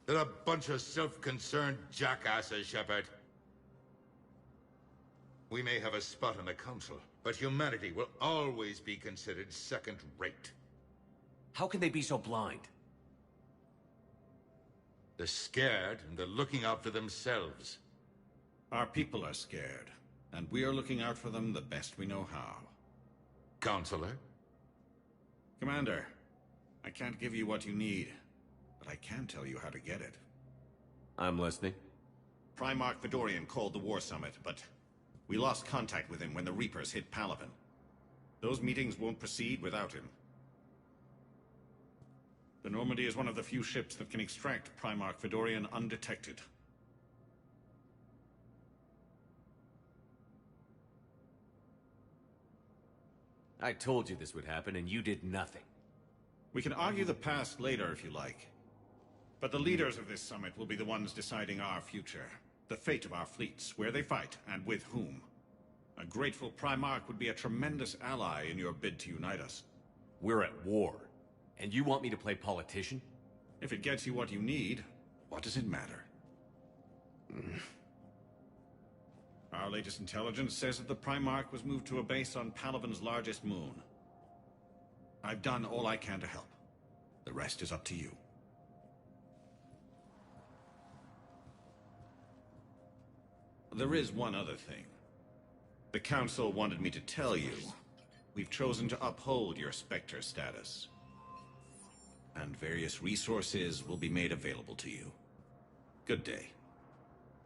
They're a bunch of self-concerned jackasses, Shepard. We may have a spot in the Council, but humanity will always be considered second-rate. How can they be so blind? They're scared, and they're looking out for themselves. Our people are scared, and we are looking out for them the best we know how. Counselor? Commander, I can't give you what you need, but I can tell you how to get it. I'm listening. Primarch Fedorian called the War Summit, but we lost contact with him when the Reapers hit Palaven. Those meetings won't proceed without him. The Normandy is one of the few ships that can extract Primarch Fedorian undetected. I told you this would happen, and you did nothing. We can argue the past later if you like. But the leaders of this summit will be the ones deciding our future. The fate of our fleets, where they fight, and with whom. A grateful Primarch would be a tremendous ally in your bid to unite us. We're at war. And you want me to play politician? If it gets you what you need, what does it matter? Our latest intelligence says that the Primarch was moved to a base on Palaven's largest moon. I've done all I can to help. The rest is up to you. There is one other thing. The Council wanted me to tell you, we've chosen to uphold your Spectre status. And various resources will be made available to you. Good day.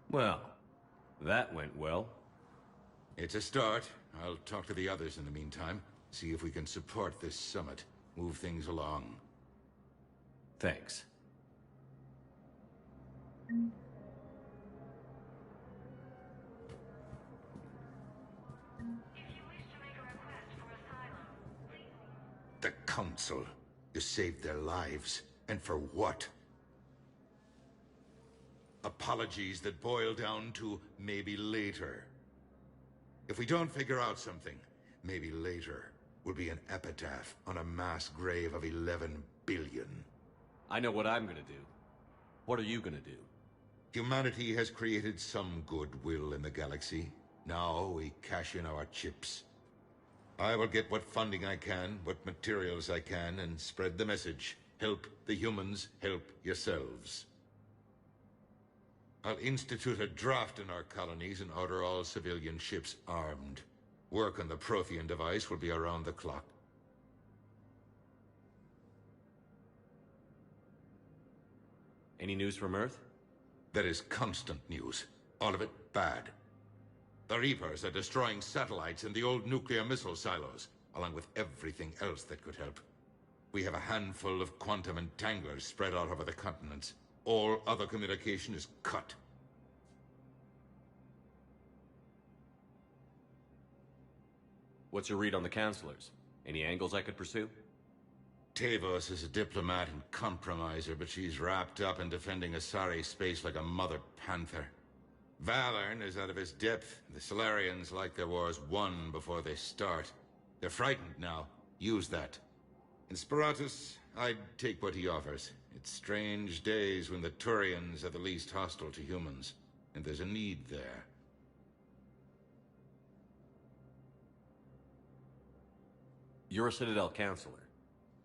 Well, that went well. It's a start. I'll talk to the others in the meantime. See if we can support this summit. Move things along. Thanks. The Council. You saved their lives. And for what? Apologies that boil down to maybe later. If we don't figure out something, maybe later will be an epitaph on a mass grave of 11 billion. I know what I'm gonna do. What are you gonna do? Humanity has created some goodwill in the galaxy. Now we cash in our chips. I will get what funding I can, what materials I can, and spread the message. Help the humans, help yourselves. I'll institute a draft in our colonies and order all civilian ships armed. Work on the Prothean device will be around the clock. Any news from Earth? There is constant news. All of it bad. The Reapers are destroying satellites and the old nuclear missile silos, along with everything else that could help. We have a handful of quantum entanglers spread out over the continents. All other communication is cut. What's your read on the counselors? Any angles I could pursue? Todos is a diplomat and compromiser, but she's wrapped up in defending Asari space like a mother panther. Valorn is out of his depth. The Solarians like their wars won before they start. They're frightened now. Use that. In Sparatus, I'd take what he offers. It's strange days when the Turians are the least hostile to humans, and there's a need there. You're a Citadel counselor.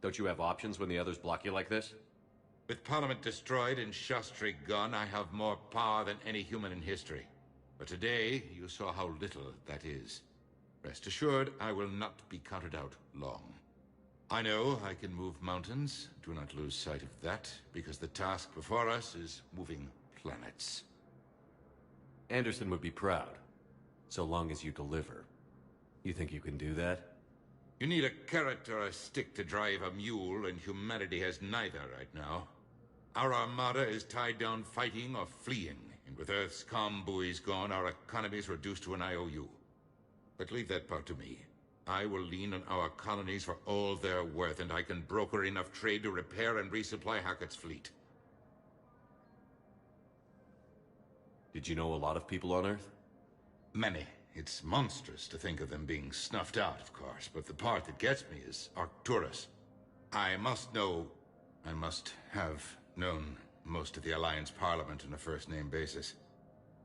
Don't you have options when the others block you like this? With Parliament destroyed and Shastri gone, I have more power than any human in history. But today, you saw how little that is. Rest assured, I will not be counted out long. I know I can move mountains. Do not lose sight of that, because the task before us is moving planets. Anderson would be proud, so long as you deliver. You think you can do that? You need a carrot or a stick to drive a mule, and humanity has neither right now. Our armada is tied down fighting or fleeing, and with Earth's comm buoys gone, our economy is reduced to an IOU. But leave that part to me. I will lean on our colonies for all they're worth, and I can broker enough trade to repair and resupply Hackett's fleet. Did you know a lot of people on Earth? Many. It's monstrous to think of them being snuffed out, of course, but the part that gets me is Arcturus. I must have known most of the Alliance Parliament on a first-name basis.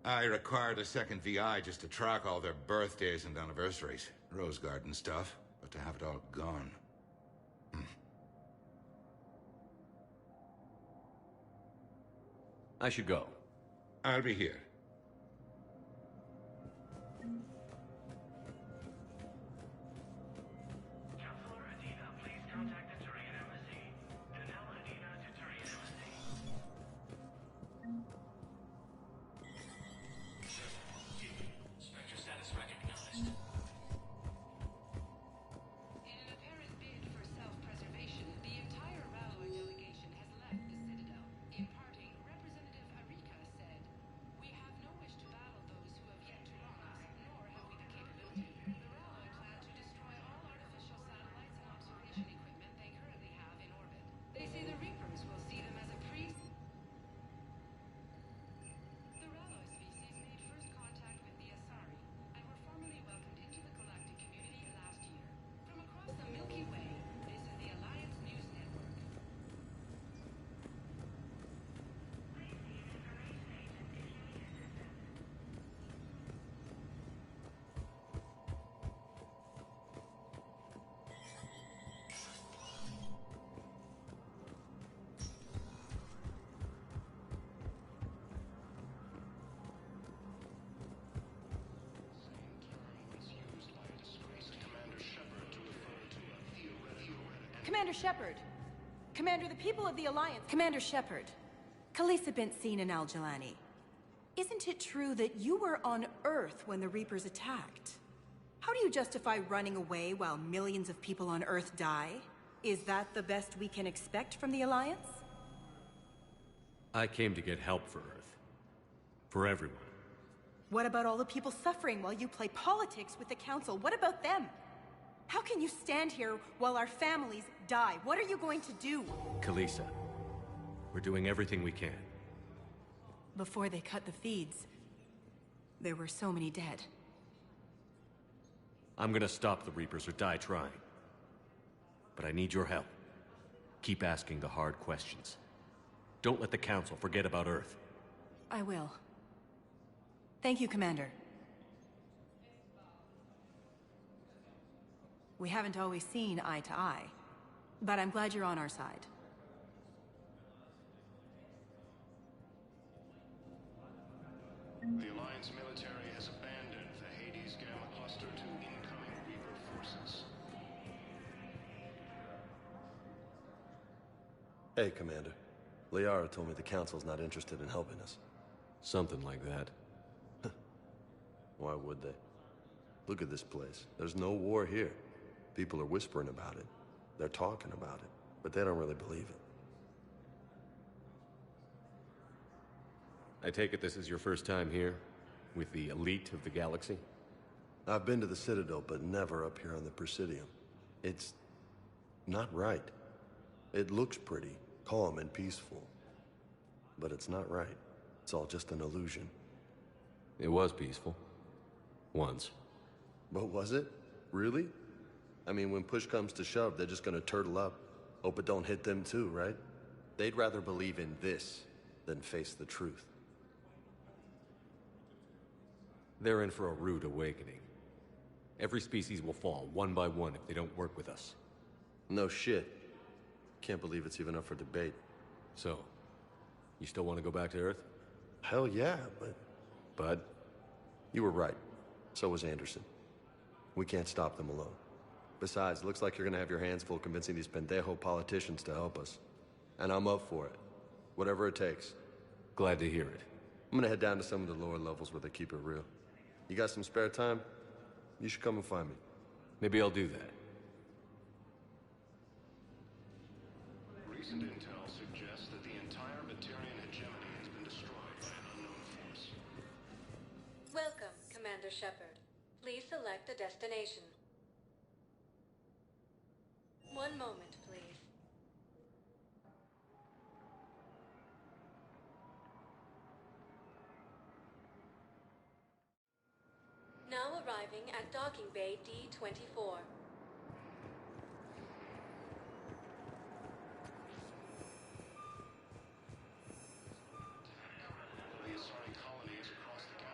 I required a second VI just to track all their birthdays and anniversaries. Rose garden stuff, but to have it all gone. I should go. I'll be here. Commander Shepard! Commander, the people of the Alliance... Commander Shepard, Khaleesa bint Seen and Al-Jalani. Isn't it true that you were on Earth when the Reapers attacked? How do you justify running away while millions of people on Earth die? Is that the best we can expect from the Alliance? I came to get help for Earth. For everyone. What about all the people suffering while you play politics with the Council? What about them? How can you stand here while our families die? What are you going to do? Khaleesa, we're doing everything we can. Before they cut the feeds, there were so many dead. I'm gonna stop the Reapers or die trying. But I need your help. Keep asking the hard questions. Don't let the Council forget about Earth. I will. Thank you, Commander. We haven't always seen eye to eye, but I'm glad you're on our side. The Alliance military has abandoned the Hades Gamma cluster to incoming Reaper forces. Hey, Commander. Liara told me the Council's not interested in helping us. Something like that. Why would they? Look at this place. There's no war here. People are whispering about it. They're talking about it, but they don't really believe it. I take it this is your first time here? With the elite of the galaxy? I've been to the Citadel, but never up here on the Presidium. It's not right. It looks pretty, calm and peaceful. But it's not right. It's all just an illusion. It was peaceful. Once. But was it? Really? I mean, when push comes to shove, they're just gonna turtle up. Hope it don't hit them too, right? They'd rather believe in this than face the truth. They're in for a rude awakening. Every species will fall, one by one, if they don't work with us. No shit. Can't believe it's even up for debate. So, you still want to go back to Earth? Hell yeah, but... Bud? You were right. So was Anderson. We can't stop them alone. Besides, looks like you're gonna have your hands full convincing these pendejo politicians to help us. And I'm up for it. Whatever it takes. Glad to hear it. I'm gonna head down to some of the lower levels where they keep it real. You got some spare time? You should come and find me. Maybe I'll do that. Recent intel suggests that the entire Batarian hegemony has been destroyed by an unknown force. Welcome, Commander Shepard. Please select a destination. One moment, please. Now arriving at Docking Bay D-24. The Asari colonies across the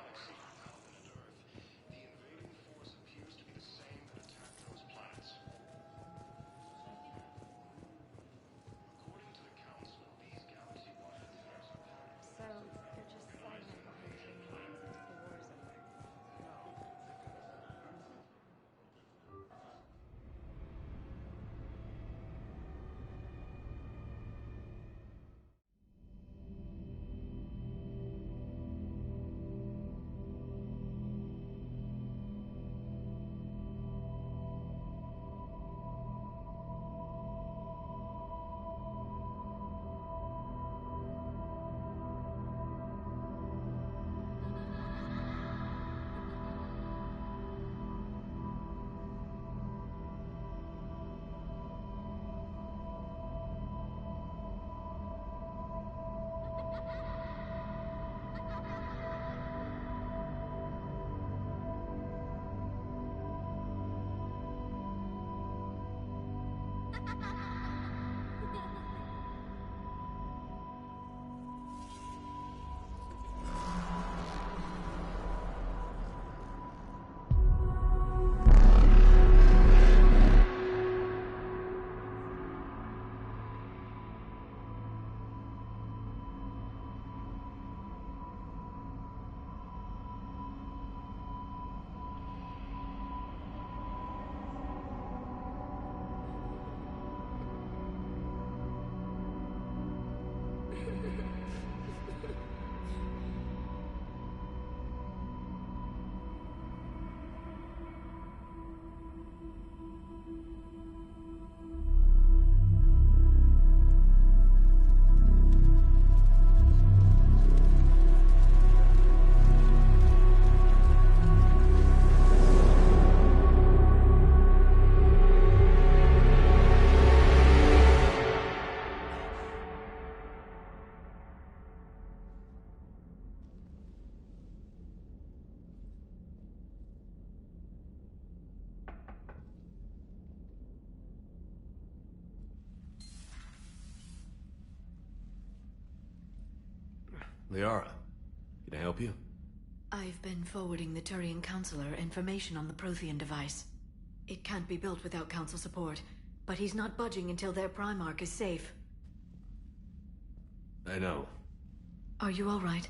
Liara, can I help you? I've been forwarding the Turian Counselor information on the Prothean device. It can't be built without Council support, but he's not budging until their Primarch is safe. I know. Are you all right?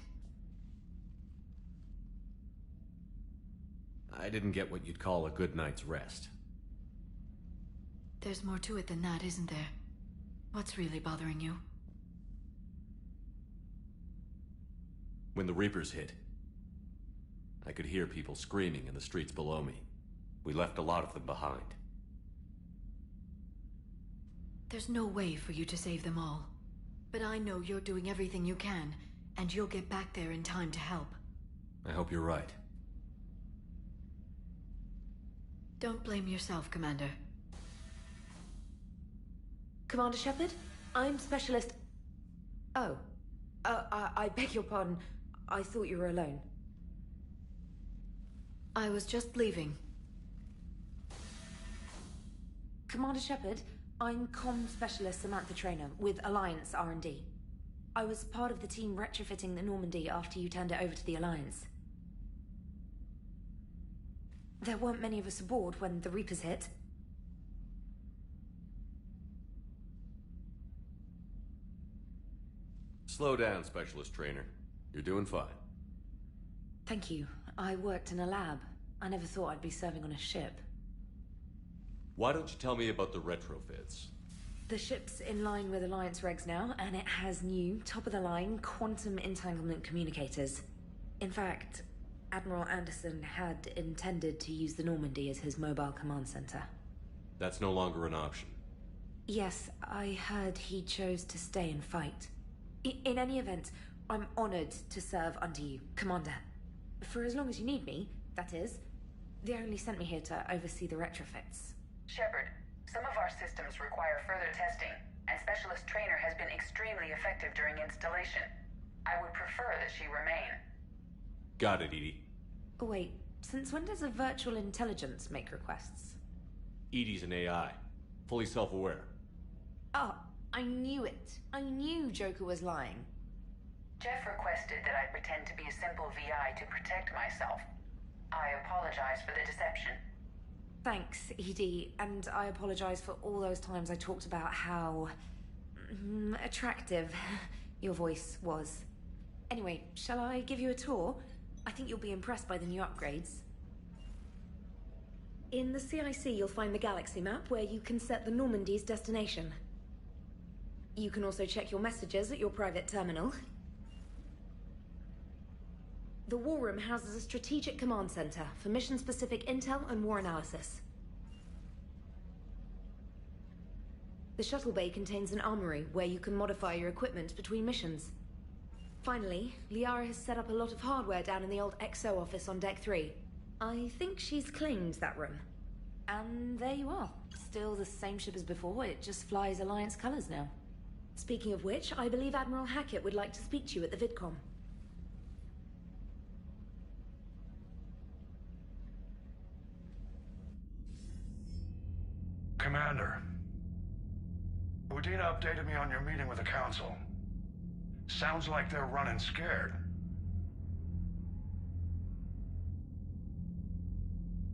I didn't get what you'd call a good night's rest. There's more to it than that, isn't there? What's really bothering you? When the Reapers hit, I could hear people screaming in the streets below me. We left a lot of them behind. There's no way for you to save them all. But I know you're doing everything you can, and you'll get back there in time to help. I hope you're right. Don't blame yourself, Commander. Commander Shepard, I'm Specialist... Oh. I beg your pardon. I thought you were alone. I was just leaving. Commander Shepard, I'm Comm Specialist Samantha Traynor with Alliance R&D. I was part of the team retrofitting the Normandy after you turned it over to the Alliance. There weren't many of us aboard when the Reapers hit. Slow down, Specialist Trainer. You're doing fine. Thank you. I worked in a lab. I never thought I'd be serving on a ship. Why don't you tell me about the retrofits? The ship's in line with Alliance regs now, and it has new, top-of-the-line, quantum entanglement communicators. In fact, Admiral Anderson had intended to use the Normandy as his mobile command center. That's no longer an option. Yes, I heard he chose to stay and fight. In any event, I'm honored to serve under you, Commander. For as long as you need me, that is. They only sent me here to oversee the retrofits. Shepard, some of our systems require further testing, and Specialist Trainer has been extremely effective during installation. I would prefer that she remain. Got it, Edie. Wait, since when does a virtual intelligence make requests? Edie's an AI, fully self-aware. Oh, I knew it. I knew Joker was lying. Jeff requested that I pretend to be a simple VI to protect myself. I apologize for the deception. Thanks, Edie, and I apologize for all those times I talked about how... attractive your voice was. Anyway, shall I give you a tour? I think you'll be impressed by the new upgrades. In the CIC, you'll find the galaxy map where you can set the Normandy's destination. You can also check your messages at your private terminal. The War Room houses a strategic command center for mission-specific intel and war analysis. The shuttle bay contains an armory where you can modify your equipment between missions. Finally, Liara has set up a lot of hardware down in the old XO office on Deck 3. I think she's claimed that room. And there you are. Still the same ship as before, it just flies Alliance colors now. Speaking of which, I believe Admiral Hackett would like to speak to you at the VidCom. Commander, Udina updated me on your meeting with the Council. Sounds like they're running scared.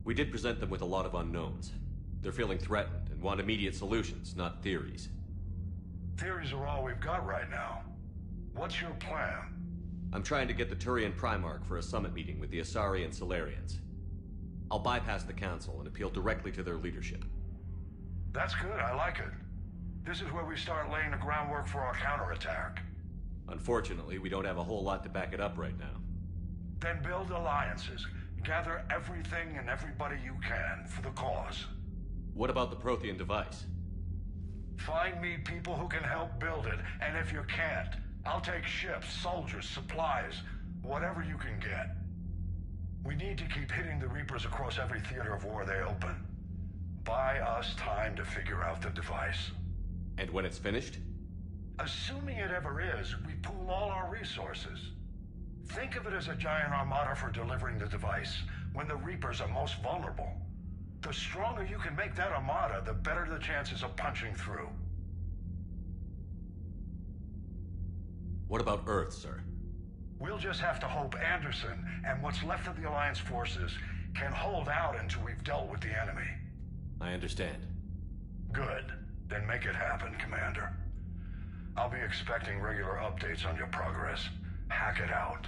We did present them with a lot of unknowns. They're feeling threatened and want immediate solutions, not theories. Theories are all we've got right now. What's your plan? I'm trying to get the Turian Primarch for a summit meeting with the Asari and Solarians. I'll bypass the Council and appeal directly to their leadership. That's good, I like it. This is where we start laying the groundwork for our counterattack. Unfortunately, we don't have a whole lot to back it up right now. Then build alliances. Gather everything and everybody you can for the cause. What about the Prothean device? Find me people who can help build it, and if you can't, I'll take ships, soldiers, supplies, whatever you can get. We need to keep hitting the Reapers across every theater of war they open. Buy us time to figure out the device. And when it's finished? Assuming it ever is, we pool all our resources. Think of it as a giant armada for delivering the device, when the Reapers are most vulnerable. The stronger you can make that armada, the better the chances of punching through. What about Earth, sir? We'll just have to hope Anderson and what's left of the Alliance forces can hold out until we've dealt with the enemy. I understand. Good. Then make it happen, Commander. I'll be expecting regular updates on your progress. Hack it out.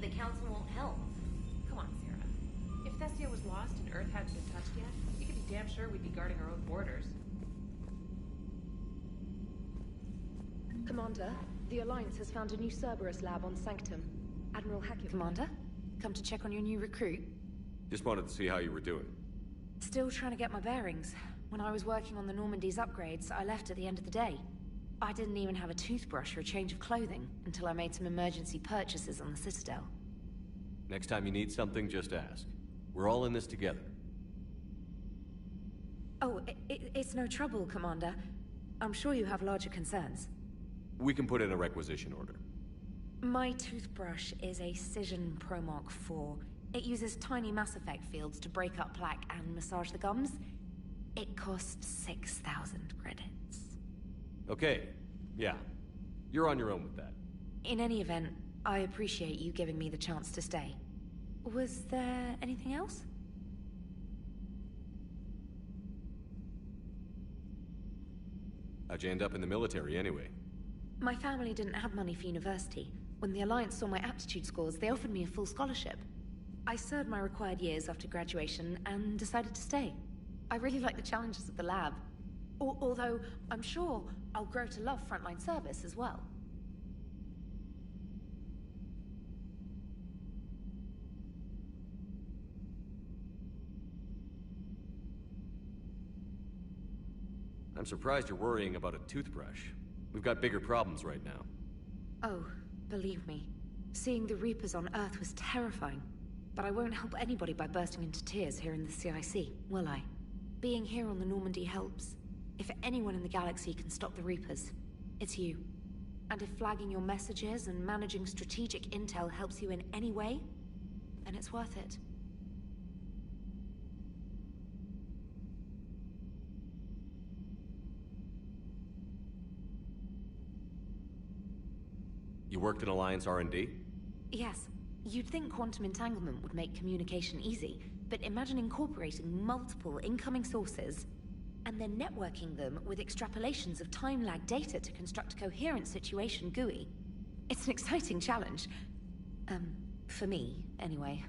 The council won't help. Come on, Sarah. If Thessia was lost and Earth hadn't been touched yet, you can be damn sure we'd be guarding our own borders. Commander, the Alliance has found a new Cerberus lab on Sanctum. Admiral Hackett. Commander, come to check on your new recruit. Just wanted to see how you were doing. Still trying to get my bearings. When I was working on the Normandy's upgrades, I left at the end of the day. I didn't even have a toothbrush or a change of clothing until I made some emergency purchases on the Citadel. Next time you need something, just ask. We're all in this together. Oh, it's no trouble, Commander. I'm sure you have larger concerns. We can put in a requisition order. My toothbrush is a Cision Pro Mark IV. It uses tiny Mass Effect fields to break up plaque and massage the gums. It costs 6,000 credits. Okay, yeah. You're on your own with that. In any event, I appreciate you giving me the chance to stay. Was there anything else? How'd you end up in the military anyway? My family didn't have money for university. When the Alliance saw my aptitude scores, they offered me a full scholarship. I served my required years after graduation and decided to stay. I really like the challenges of the lab. Although, I'm sure I'll grow to love frontline service as well. I'm surprised you're worrying about a toothbrush. We've got bigger problems right now. Oh, believe me. Seeing the Reapers on Earth was terrifying. But I won't help anybody by bursting into tears here in the CIC, will I? Being here on the Normandy helps. If anyone in the galaxy can stop the Reapers, it's you. And if flagging your messages and managing strategic intel helps you in any way, then it's worth it. You worked in Alliance R&D? Yes. You'd think quantum entanglement would make communication easy, but imagine incorporating multiple incoming sources and then networking them with extrapolations of time-lag data to construct a coherent situation GUI. It's an exciting challenge. For me, anyway.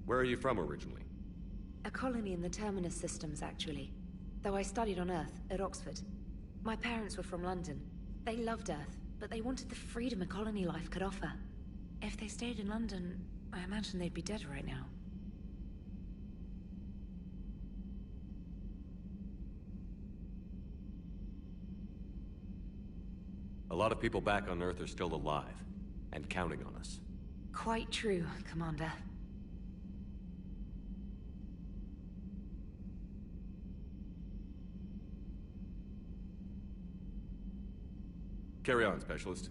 Where are you from originally? A colony in the Terminus systems, actually. Though I studied on Earth, at Oxford. My parents were from London. They loved Earth, but they wanted the freedom a colony life could offer. If they stayed in London, I imagine they'd be dead right now. A lot of people back on Earth are still alive, and counting on us. Quite true, Commander. Carry on, Specialist.